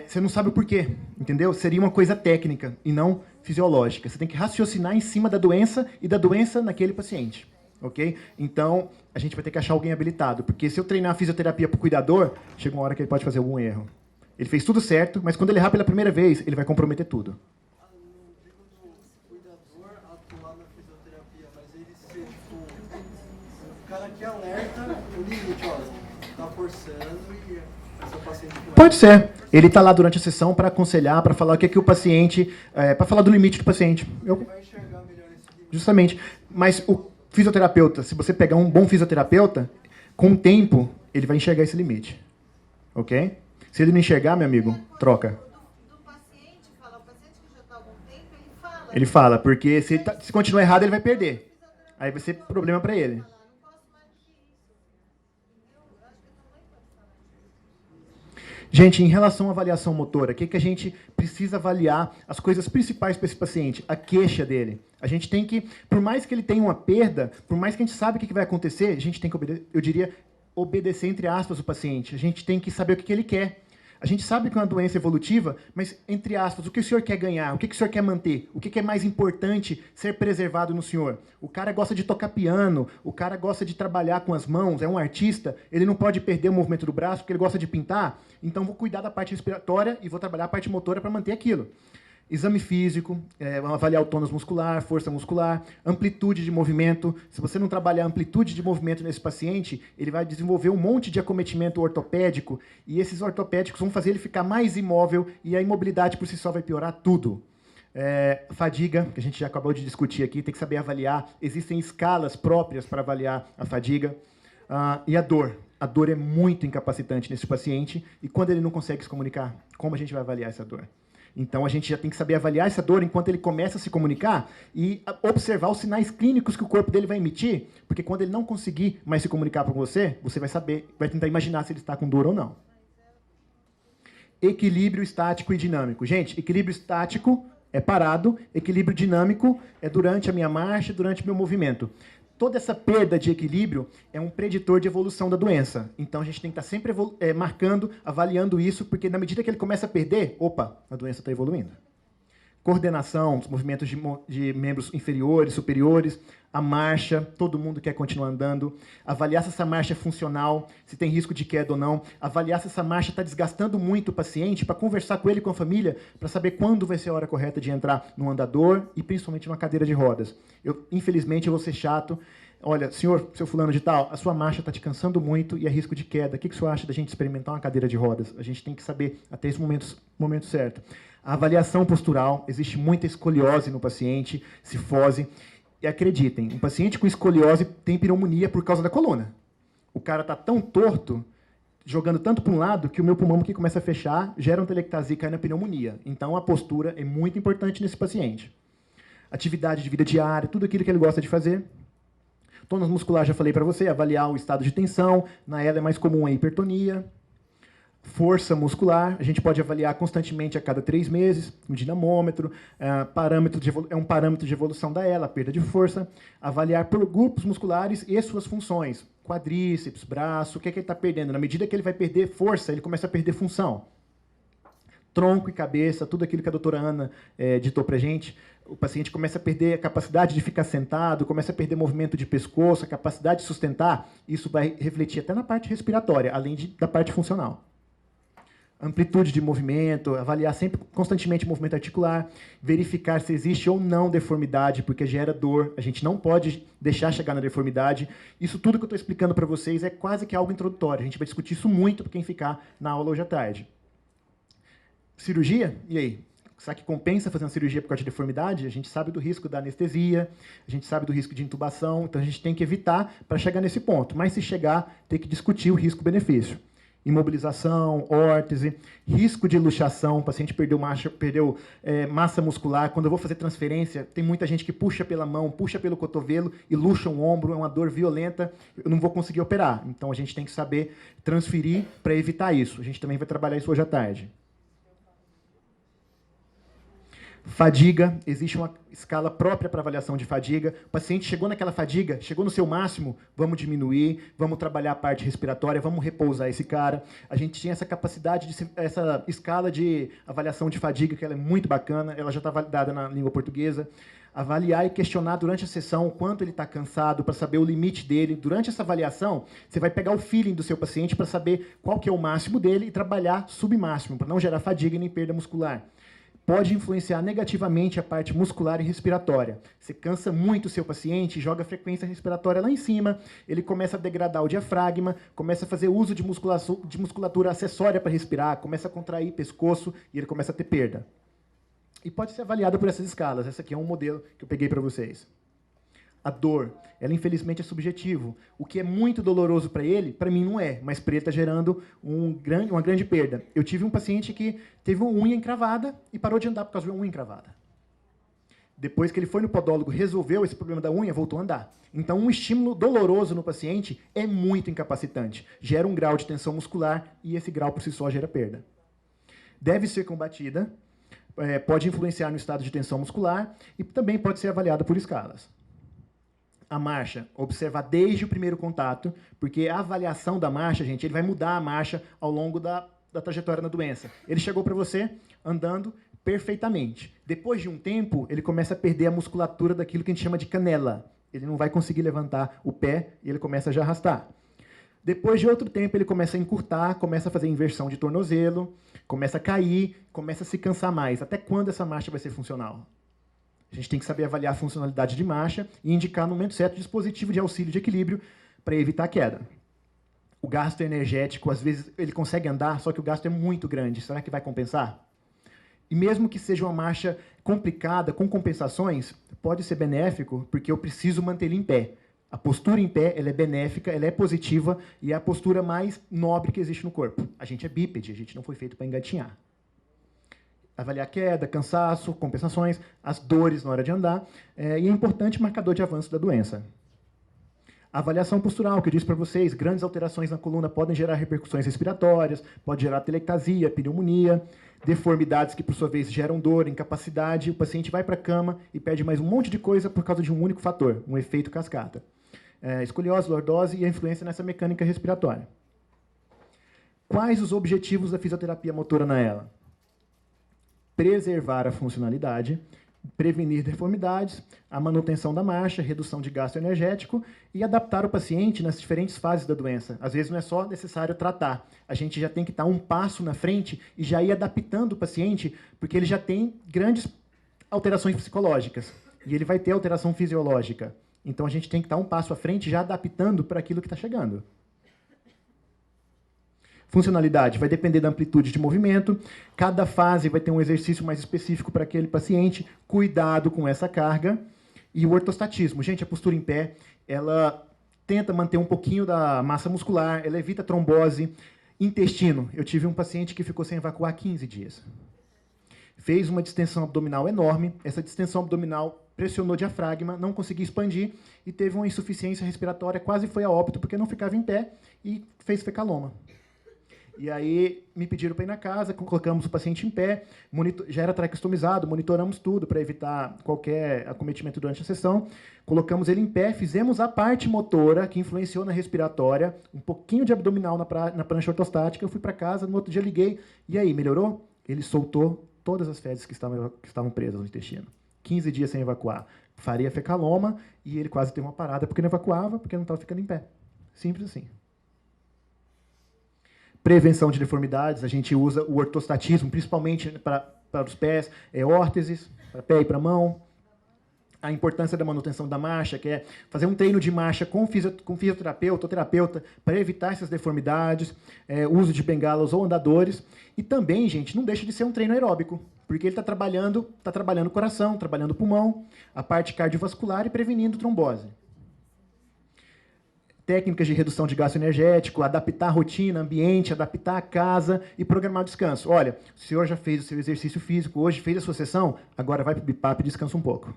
você não sabe o porquê, entendeu? Seria uma coisa técnica e não fisiológica. Você tem que raciocinar em cima da doença e da doença naquele paciente. Ok? Então, a gente vai ter que achar alguém habilitado. Porque se eu treinar fisioterapia para o cuidador, chega uma hora que ele pode fazer algum erro. Ele fez tudo certo, mas quando ele errar pela primeira vez, ele vai comprometer tudo.
O cara que alerta o limite, ó, tá forçando e essa paciente...
Pode ser. Ele está lá durante a sessão para aconselhar, para falar o que é que o paciente... para falar do limite do paciente.
Vai enxergar melhor esse limite.
Justamente. Mas o fisioterapeuta, se você pegar um bom fisioterapeuta, com o tempo, ele vai enxergar esse limite. Ok? Se ele não enxergar, meu amigo, troca.
Do paciente, o paciente que já está há algum tempo, ele fala.
Ele fala, porque se continuar errado, ele vai perder. Aí vai ser problema para ele. Gente, em relação à avaliação motora, o que a gente precisa avaliar? As coisas principais para esse paciente, a queixa dele. A gente tem que, por mais que ele tenha uma perda, por mais que a gente saiba o que vai acontecer, a gente tem que, eu diria, obedecer, entre aspas, o paciente. A gente tem que saber o que ele quer. A gente sabe que é uma doença evolutiva, mas, entre aspas, o que o senhor quer ganhar? O que o senhor quer manter? O que é mais importante ser preservado no senhor? O cara gosta de tocar piano, o cara gosta de trabalhar com as mãos, é um artista, ele não pode perder o movimento do braço porque ele gosta de pintar, então vou cuidar da parte respiratória e vou trabalhar a parte motora para manter aquilo. Exame físico, avaliar o tônus muscular, força muscular, amplitude de movimento. Se você não trabalhar a amplitude de movimento nesse paciente, ele vai desenvolver um monte de acometimento ortopédico e esses ortopédicos vão fazer ele ficar mais imóvel e a imobilidade por si só vai piorar tudo. Fadiga, que a gente já acabou de discutir aqui, tem que saber avaliar. Existem escalas próprias para avaliar a fadiga. E a dor. A dor é muito incapacitante nesse paciente e quando ele não consegue se comunicar, como a gente vai avaliar essa dor? Então, a gente já tem que saber avaliar essa dor enquanto ele começa a se comunicar e observar os sinais clínicos que o corpo dele vai emitir, porque quando ele não conseguir mais se comunicar com você, você vai saber, vai tentar imaginar se ele está com dor ou não. Equilíbrio estático e dinâmico. Gente, equilíbrio estático é parado, equilíbrio dinâmico é durante a minha marcha, durante o meu movimento. Toda essa perda de equilíbrio é um preditor de evolução da doença. Então, a gente tem que estar sempre marcando, avaliando isso, porque na medida que ele começa a perder, opa, a doença está evoluindo. Coordenação, os movimentos de membros inferiores, superiores, a marcha, todo mundo quer continuar andando, avaliar se essa marcha é funcional, se tem risco de queda ou não, avaliar se essa marcha está desgastando muito o paciente, para conversar com ele e com a família, para saber quando vai ser a hora correta de entrar no andador e principalmente numa cadeira de rodas. Infelizmente, eu vou ser chato. Olha, seu fulano de tal, a sua marcha está te cansando muito e é risco de queda. O que o senhor acha da gente experimentar uma cadeira de rodas? A gente tem que saber até esse momento certo. A avaliação postural, existe muita escoliose no paciente, cifose. E acreditem, um paciente com escoliose tem pneumonia por causa da coluna. O cara está tão torto, jogando tanto para um lado, que o meu pulmão que começa a fechar, gera uma telectasia e cai na pneumonia. Então, a postura é muito importante nesse paciente. Atividade de vida diária, tudo aquilo que ele gosta de fazer. Tônus muscular, já falei para você, avaliar o estado de tensão. Na ela é mais comum a hipertonia. Força muscular, a gente pode avaliar constantemente a cada 3 meses, um dinamômetro, é um parâmetro de evolução da ela, perda de força. Avaliar por grupos musculares e suas funções, quadríceps, braço, o que ele está perdendo. Na medida que ele vai perder força, ele começa a perder função. Tronco e cabeça, tudo aquilo que a doutora Ana ditou para a gente, o paciente começa a perder a capacidade de ficar sentado, começa a perder movimento de pescoço, a capacidade de sustentar, isso vai refletir até na parte respiratória, além da parte funcional. Amplitude de movimento, avaliar sempre constantemente o movimento articular, verificar se existe ou não deformidade, porque gera dor, a gente não pode deixar chegar na deformidade. Isso tudo que eu estou explicando para vocês é quase que algo introdutório, a gente vai discutir isso muito para quem ficar na aula hoje à tarde. Cirurgia? E aí? Será que compensa fazer uma cirurgia por causa de deformidade? A gente sabe do risco da anestesia, a gente sabe do risco de intubação, então a gente tem que evitar para chegar nesse ponto. Mas se chegar, tem que discutir o risco-benefício. Imobilização, órtese, risco de luxação, o paciente perdeu massa muscular. Quando eu vou fazer transferência, tem muita gente que puxa pela mão, puxa pelo cotovelo e luxa um ombro, é uma dor violenta, eu não vou conseguir operar. Então a gente tem que saber transferir para evitar isso. A gente também vai trabalhar isso hoje à tarde. Fadiga, existe uma escala própria para avaliação de fadiga. O paciente chegou naquela fadiga, chegou no seu máximo, vamos diminuir, vamos trabalhar a parte respiratória, vamos repousar esse cara. A gente tinha essa capacidade, essa escala de avaliação de fadiga, que ela é muito bacana, ela já está validada na língua portuguesa. Avaliar e questionar durante a sessão o quanto ele está cansado, para saber o limite dele. Durante essa avaliação, você vai pegar o feeling do seu paciente para saber qual que é o máximo dele e trabalhar submáximo, para não gerar fadiga e nem perda muscular. Pode influenciar negativamente a parte muscular e respiratória. Você cansa muito o seu paciente, joga a frequência respiratória lá em cima, ele começa a degradar o diafragma, começa a fazer uso de musculatura acessória para respirar, começa a contrair pescoço e ele começa a ter perda. E pode ser avaliada por essas escalas. Essa aqui é um modelo que eu peguei para vocês. A dor, ela infelizmente é subjetivo. O que é muito doloroso para ele, para mim não é, mas para ele está gerando uma grande perda. Eu tive um paciente que teve uma unha encravada e parou de andar por causa de uma unha encravada. Depois que ele foi no podólogo, resolveu esse problema da unha, voltou a andar. Então, um estímulo doloroso no paciente é muito incapacitante. Gera um grau de tensão muscular e esse grau por si só gera perda. Deve ser combatida, pode influenciar no estado de tensão muscular e também pode ser avaliada por escalas. A marcha, observar desde o primeiro contato, porque a avaliação da marcha, gente, ele vai mudar a marcha ao longo da trajetória da doença. Ele chegou para você andando perfeitamente. Depois de um tempo, ele começa a perder a musculatura daquilo que a gente chama de canela. Ele não vai conseguir levantar o pé e ele começa a já arrastar. Depois de outro tempo, ele começa a encurtar, começa a fazer inversão de tornozelo, começa a cair, começa a se cansar mais. Até quando essa marcha vai ser funcional? A gente tem que saber avaliar a funcionalidade de marcha e indicar no momento certo o dispositivo de auxílio de equilíbrio para evitar a queda. O gasto energético, às vezes, ele consegue andar, só que o gasto é muito grande. Será que vai compensar? E mesmo que seja uma marcha complicada, com compensações, pode ser benéfico, porque eu preciso manter ele em pé. A postura em pé, ela é benéfica, ela é positiva e é a postura mais nobre que existe no corpo. A gente é bípede, a gente não foi feito para engatinhar. Avaliar queda, cansaço, compensações, as dores na hora de andar, e é importante marcador de avanço da doença. A avaliação postural, que eu disse para vocês, grandes alterações na coluna podem gerar repercussões respiratórias, pode gerar telectasia, pneumonia, deformidades que, por sua vez, geram dor, incapacidade, o paciente vai para a cama e perde mais um monte de coisa por causa de um único fator, um efeito cascata. Escoliose, lordose e a influência nessa mecânica respiratória. Quais os objetivos da fisioterapia motora na ELA? Preservar a funcionalidade, prevenir deformidades, a manutenção da marcha, redução de gasto energético e adaptar o paciente nas diferentes fases da doença. Às vezes não é só necessário tratar, a gente já tem que estar um passo na frente e já ir adaptando o paciente, porque ele já tem grandes alterações psicológicas e ele vai ter alteração fisiológica. Então a gente tem que estar um passo à frente já adaptando para aquilo que está chegando. Funcionalidade vai depender da amplitude de movimento, cada fase vai ter um exercício mais específico para aquele paciente, cuidado com essa carga, e o ortostatismo. Gente, a postura em pé, ela tenta manter um pouquinho da massa muscular, ela evita trombose. Intestino, eu tive um paciente que ficou sem evacuar 15 dias. Fez uma distensão abdominal enorme, essa distensão abdominal pressionou o diafragma, não conseguia expandir, e teve uma insuficiência respiratória, quase foi a óbito, porque não ficava em pé, e fez fecaloma. E aí me pediram para ir na casa, colocamos o paciente em pé, já era traqueostomizado, monitoramos tudo para evitar qualquer acometimento durante a sessão. Colocamos ele em pé, fizemos a parte motora, que influenciou na respiratória, um pouquinho de abdominal na prancha ortostática, eu fui para casa, no outro dia liguei, e aí, melhorou? Ele soltou todas as fezes que estavam presas no intestino. 15 dias sem evacuar. Faria fecaloma, e ele quase teve uma parada porque não evacuava, porque não estava ficando em pé. Simples assim. Prevenção de deformidades, a gente usa o ortostatismo, principalmente para os pés, órteses, para pé e para mão. A importância da manutenção da marcha, que é fazer um treino de marcha com fisioterapeuta ou terapeuta para evitar essas deformidades, uso de bengalas ou andadores. E também, gente, não deixa de ser um treino aeróbico, porque ele está trabalhando o coração, trabalhando o pulmão, a parte cardiovascular e prevenindo trombose. Técnicas de redução de gasto energético, adaptar a rotina, ambiente, adaptar a casa e programar o descanso. Olha, o senhor já fez o seu exercício físico, hoje fez a sua sessão, agora vai para o BIPAP e descansa um pouco.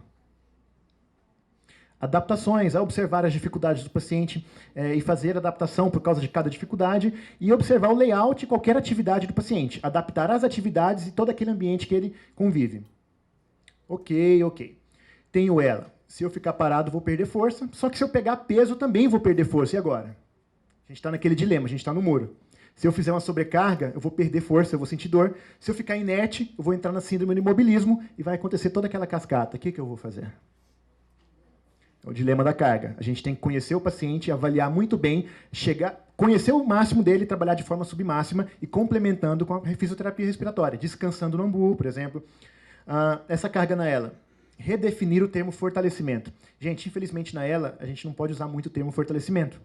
Adaptações, observar as dificuldades do paciente e fazer adaptação por causa de cada dificuldade e observar o layout de qualquer atividade do paciente, adaptar as atividades e todo aquele ambiente que ele convive. Ok. Tenho ela. Se eu ficar parado, vou perder força. Só que se eu pegar peso, também vou perder força. E agora? A gente está naquele dilema, a gente está no muro. Se eu fizer uma sobrecarga, eu vou perder força, eu vou sentir dor. Se eu ficar inerte, eu vou entrar na síndrome do imobilismo e vai acontecer toda aquela cascata. O que eu vou fazer? É o dilema da carga. A gente tem que conhecer o paciente, avaliar muito bem, conhecer o máximo dele, trabalhar de forma submáxima e complementando com a fisioterapia respiratória, descansando no ambu, por exemplo. Essa carga na ELA. Redefinir o termo fortalecimento. Gente, infelizmente na ELA, a gente não pode usar muito o termo fortalecimento,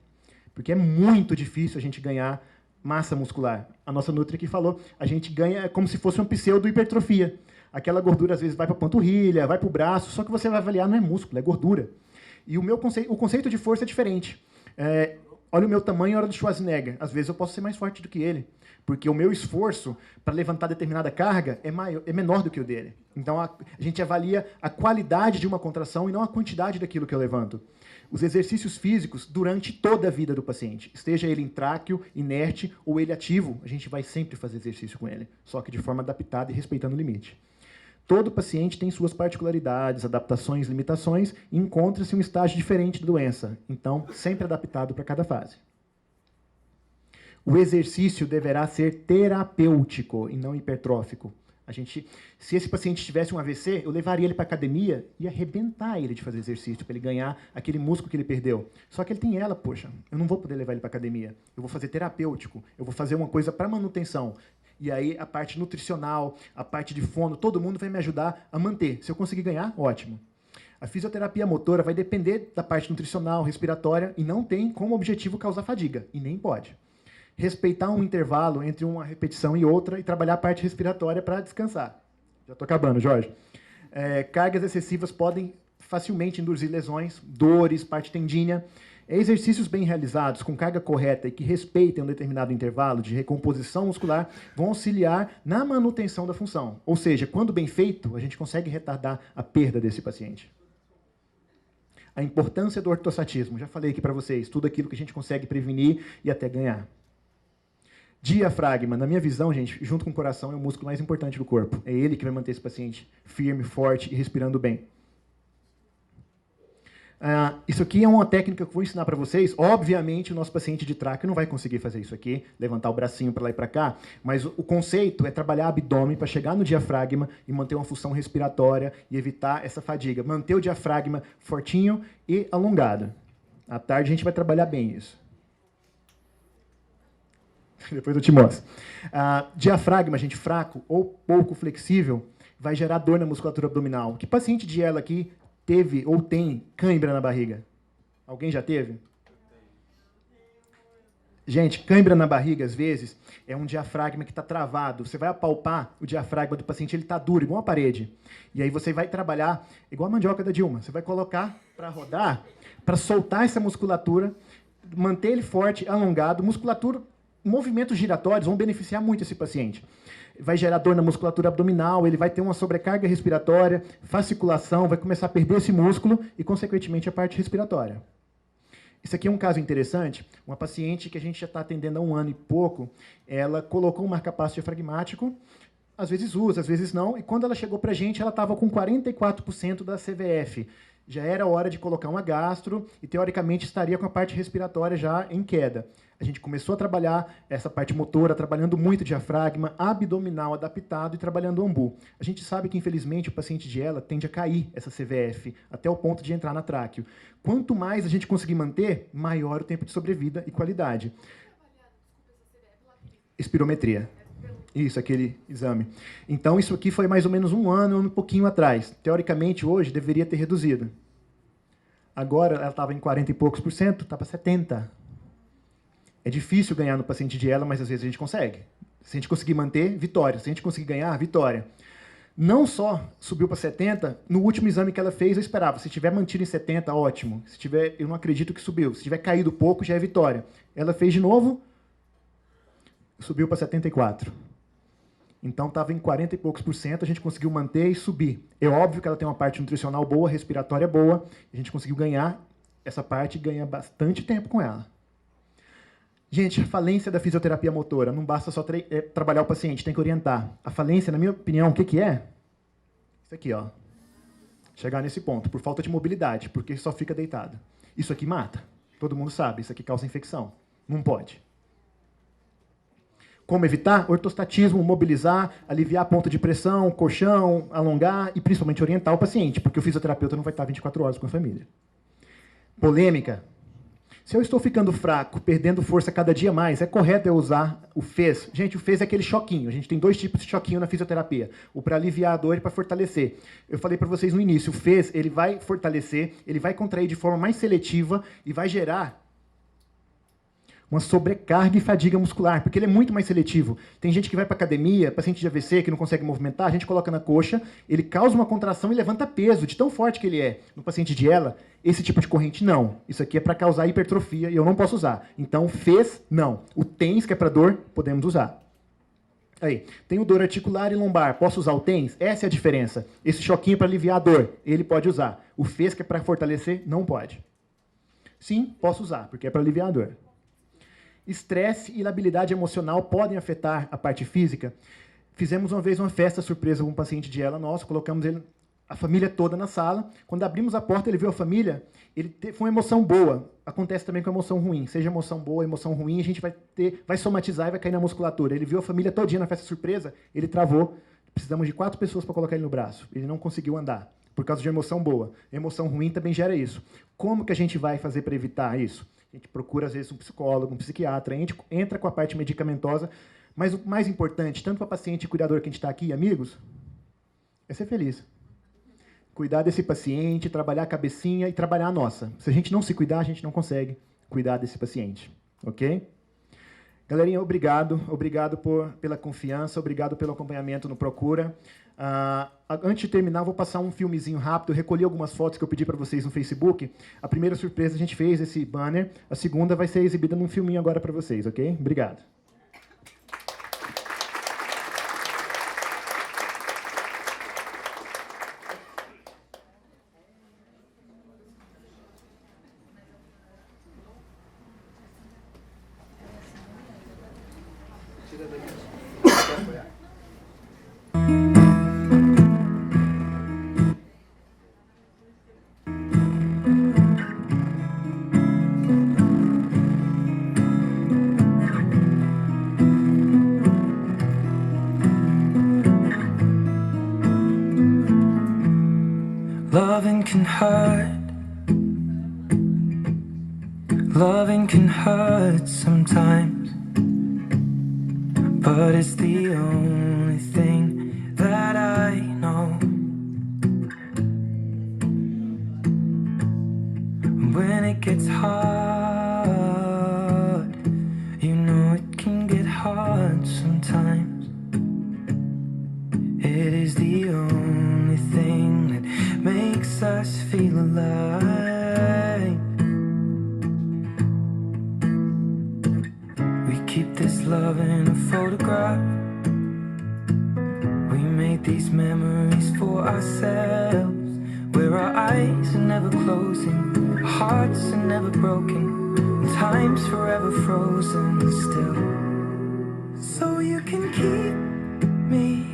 porque é muito difícil a gente ganhar massa muscular. A nossa Nutri aqui falou, a gente ganha como se fosse uma pseudo-hipertrofia. Aquela gordura, às vezes, vai para a panturrilha, vai para o braço, só que você vai avaliar, não é músculo, é gordura. E o conceito de força é diferente. Olha o meu tamanho na hora do Schwarzenegger. Às vezes eu posso ser mais forte do que ele, porque o meu esforço para levantar determinada carga é menor do que o dele. Então, a gente avalia a qualidade de uma contração e não a quantidade daquilo que eu levanto. Os exercícios físicos durante toda a vida do paciente, esteja ele intráqueo, inerte ou ele ativo, a gente vai sempre fazer exercício com ele, só que de forma adaptada e respeitando o limite. Todo paciente tem suas particularidades, adaptações, limitações, e encontra-se um estágio diferente da doença. Então, sempre adaptado para cada fase. O exercício deverá ser terapêutico e não hipertrófico. Se esse paciente tivesse um AVC, eu levaria ele para a academia e arrebentar ele de fazer exercício, para ele ganhar aquele músculo que ele perdeu. Só que ele tem ela, poxa, eu não vou poder levar ele para a academia. Eu vou fazer terapêutico, eu vou fazer uma coisa para manutenção. E aí a parte nutricional, a parte de fono, todo mundo vai me ajudar a manter. Se eu conseguir ganhar, ótimo. A fisioterapia motora vai depender da parte nutricional, respiratória, e não tem como objetivo causar fadiga, e nem pode. Respeitar um intervalo entre uma repetição e outra e trabalhar a parte respiratória para descansar. Já estou acabando, Jorge. Cargas excessivas podem facilmente induzir lesões, dores, parte tendínea. Exercícios bem realizados, com carga correta e que respeitem um determinado intervalo de recomposição muscular, vão auxiliar na manutenção da função. Ou seja, quando bem feito, a gente consegue retardar a perda desse paciente. A importância do ortossatismo. Já falei aqui para vocês, tudo aquilo que a gente consegue prevenir e até ganhar. Diafragma, na minha visão, gente, junto com o coração, é o músculo mais importante do corpo. É ele que vai manter esse paciente firme, forte e respirando bem. Isso aqui é uma técnica que eu vou ensinar para vocês. Obviamente, o nosso paciente de tráqueo não vai conseguir fazer isso aqui, levantar o bracinho para lá e para cá, mas o conceito é trabalhar abdômen para chegar no diafragma e manter uma função respiratória e evitar essa fadiga. Manter o diafragma fortinho e alongado. À tarde, a gente vai trabalhar bem isso. Depois eu te mostro. Diafragma, gente, fraco ou pouco flexível, vai gerar dor na musculatura abdominal. Que paciente de ELA aqui teve ou tem cãibra na barriga? Alguém já teve? Gente, cãibra na barriga, às vezes, é um diafragma que está travado. Você vai apalpar o diafragma do paciente, ele está duro, igual uma parede. E aí você vai trabalhar, igual a mandioca da Dilma. Você vai colocar para rodar, para soltar essa musculatura, manter ele forte, alongado. Musculatura, movimentos giratórios vão beneficiar muito esse paciente. Vai gerar dor na musculatura abdominal, ele vai ter uma sobrecarga respiratória, fasciculação, vai começar a perder esse músculo e, consequentemente, a parte respiratória. Isso aqui é um caso interessante. Uma paciente que a gente já está atendendo há 1 ano e pouco, ela colocou um marca-passo diafragmático, às vezes usa, às vezes não, e quando ela chegou para a gente, ela estava com 44% da CVF. Já era hora de colocar uma gastro e, teoricamente, estaria com a parte respiratória já em queda. A gente começou a trabalhar essa parte motora, trabalhando muito diafragma, abdominal adaptado e trabalhando ambu. A gente sabe que, infelizmente, o paciente de ELA tende a cair essa CVF, até o ponto de entrar na tráqueo. Quanto mais a gente conseguir manter, maior o tempo de sobrevida e qualidade. Espirometria. Isso, aquele exame. Então, isso aqui foi mais ou menos 1 ano, um pouquinho atrás. Teoricamente, hoje, deveria ter reduzido. Agora, ela estava em 40 e poucos %, está para 70%. É difícil ganhar no paciente de ELA, mas às vezes a gente consegue. Se a gente conseguir manter, vitória. Se a gente conseguir ganhar, vitória. Não só subiu para 70, no último exame que ela fez, eu esperava. Se tiver mantido em 70, ótimo. Se tiver, eu não acredito que subiu. Se tiver caído pouco, já é vitória. Ela fez de novo, subiu para 74. Então, estava em 40 e poucos %, a gente conseguiu manter e subir. É óbvio que ela tem uma parte nutricional boa, respiratória boa, a gente conseguiu ganhar essa parte e ganhar bastante tempo com ela. Gente, a falência da fisioterapia motora, não basta só trabalhar o paciente, tem que orientar. A falência, na minha opinião, o que é? Isso aqui, ó. Chegar nesse ponto, por falta de mobilidade, porque só fica deitado. Isso aqui mata. Todo mundo sabe, isso aqui causa infecção. Não pode. Como evitar? Ortostatismo, mobilizar, aliviar a ponta de pressão, colchão, alongar e principalmente orientar o paciente, porque o fisioterapeuta não vai estar 24 horas com a família. Polêmica. Se eu estou ficando fraco, perdendo força cada dia mais, é correto eu usar o FES? Gente, o FES é aquele choquinho. A gente tem 2 tipos de choquinho na fisioterapia. O para aliviar a dor e para fortalecer. Eu falei para vocês no início, o FES ele vai fortalecer, ele vai contrair de forma mais seletiva e vai gerar uma sobrecarga e fadiga muscular, porque ele é muito mais seletivo. Tem gente que vai para academia, paciente de AVC que não consegue movimentar, a gente coloca na coxa, ele causa uma contração e levanta peso, de tão forte que ele é. No paciente de ELA, esse tipo de corrente, não. Isso aqui é para causar hipertrofia e eu não posso usar. Então, FES, não. O TENS, que é para dor, podemos usar. Aí, tenho dor articular e lombar, posso usar o TENS? Essa é a diferença. Esse choquinho para aliviar a dor, ele pode usar. O FES, que é para fortalecer, não pode. Sim, posso usar, porque é para aliviar a dor. Estresse e labilidade emocional podem afetar a parte física. Fizemos uma vez uma festa surpresa com um paciente de ELA nosso, colocamos ele, a família toda na sala. Quando abrimos a porta, ele viu a família, foi uma emoção boa. Acontece também com emoção ruim. Seja emoção boa, emoção ruim, a gente vai somatizar e vai cair na musculatura. Ele viu a família todinha na festa surpresa, ele travou. Precisamos de 4 pessoas para colocar ele no braço. Ele não conseguiu andar, por causa de emoção boa. Emoção ruim também gera isso. Como que a gente vai fazer para evitar isso? A gente procura, às vezes, um psicólogo, um psiquiatra, a gente entra com a parte medicamentosa, mas o mais importante, tanto para paciente e cuidador que a gente está aqui, amigos, é ser feliz. Cuidar desse paciente, trabalhar a cabecinha e trabalhar a nossa. Se a gente não se cuidar, a gente não consegue cuidar desse paciente. Ok? Galerinha, obrigado. Obrigado pela confiança, obrigado pelo acompanhamento no Procura. Antes de terminar, vou passar um filmezinho rápido. Eu recolhi algumas fotos que eu pedi para vocês no Facebook. A primeira surpresa, a gente fez esse banner. A segunda vai ser exibida num filminho agora para vocês, ok? Obrigado.
Loving can hurt. Loving can hurt sometimes, but it's the only thing that I know. When it gets hard, you know it can get hard sometimes. It is the only thing that makes us feel alive. We keep this love in a photograph. We made these memories for ourselves, where our eyes are never closing, our hearts are never broken, and time's forever frozen still. So you can keep me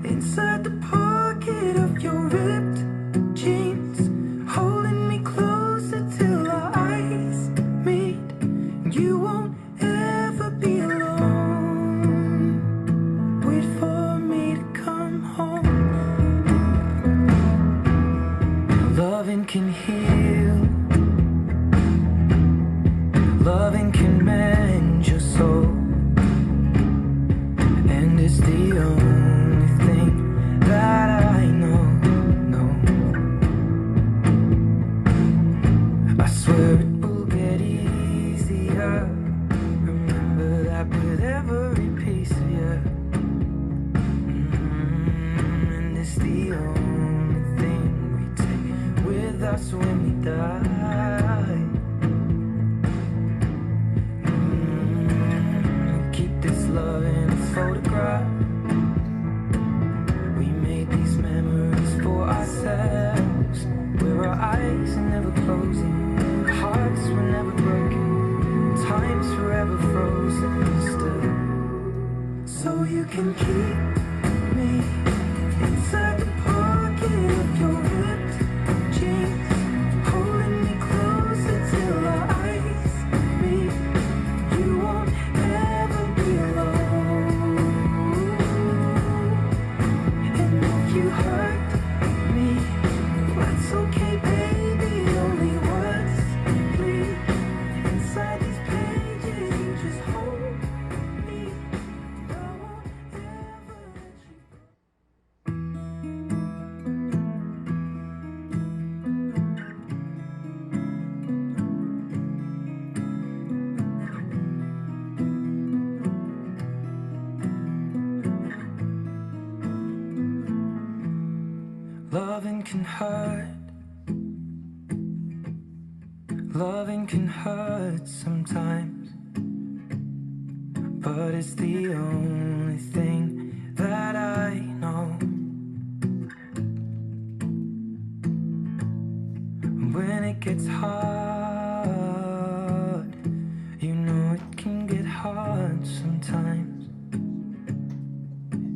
inside the pocket of your ripped jeans, holding me closer till our eyes meet. You won't ever be alone. Wait for me to come home. Loving can heal. Loving can mend your soul. And it's the only thing that I know. I swear it will get easier. Remember that with every piece of you. And it's the only thing we take with us when we die. We keep this love in a photograph. We made these memories for ourselves, where our eyes are never closing, hearts were never broken, time's forever frozen still. So you can keep me inside the pocket of your ripped can hurt. Loving can hurt sometimes, but it's the only thing that I know. When it gets hard, you know it can get hard sometimes.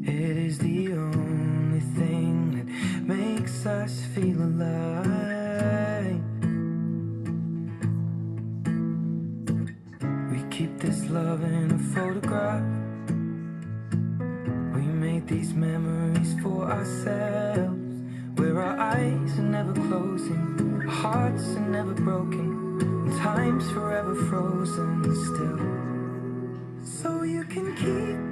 It is the only thing that makes us feel alive. We keep this love in a photograph. We make these memories for ourselves, where our eyes are never closing, our hearts are never broken, and time's forever frozen still. So you can keep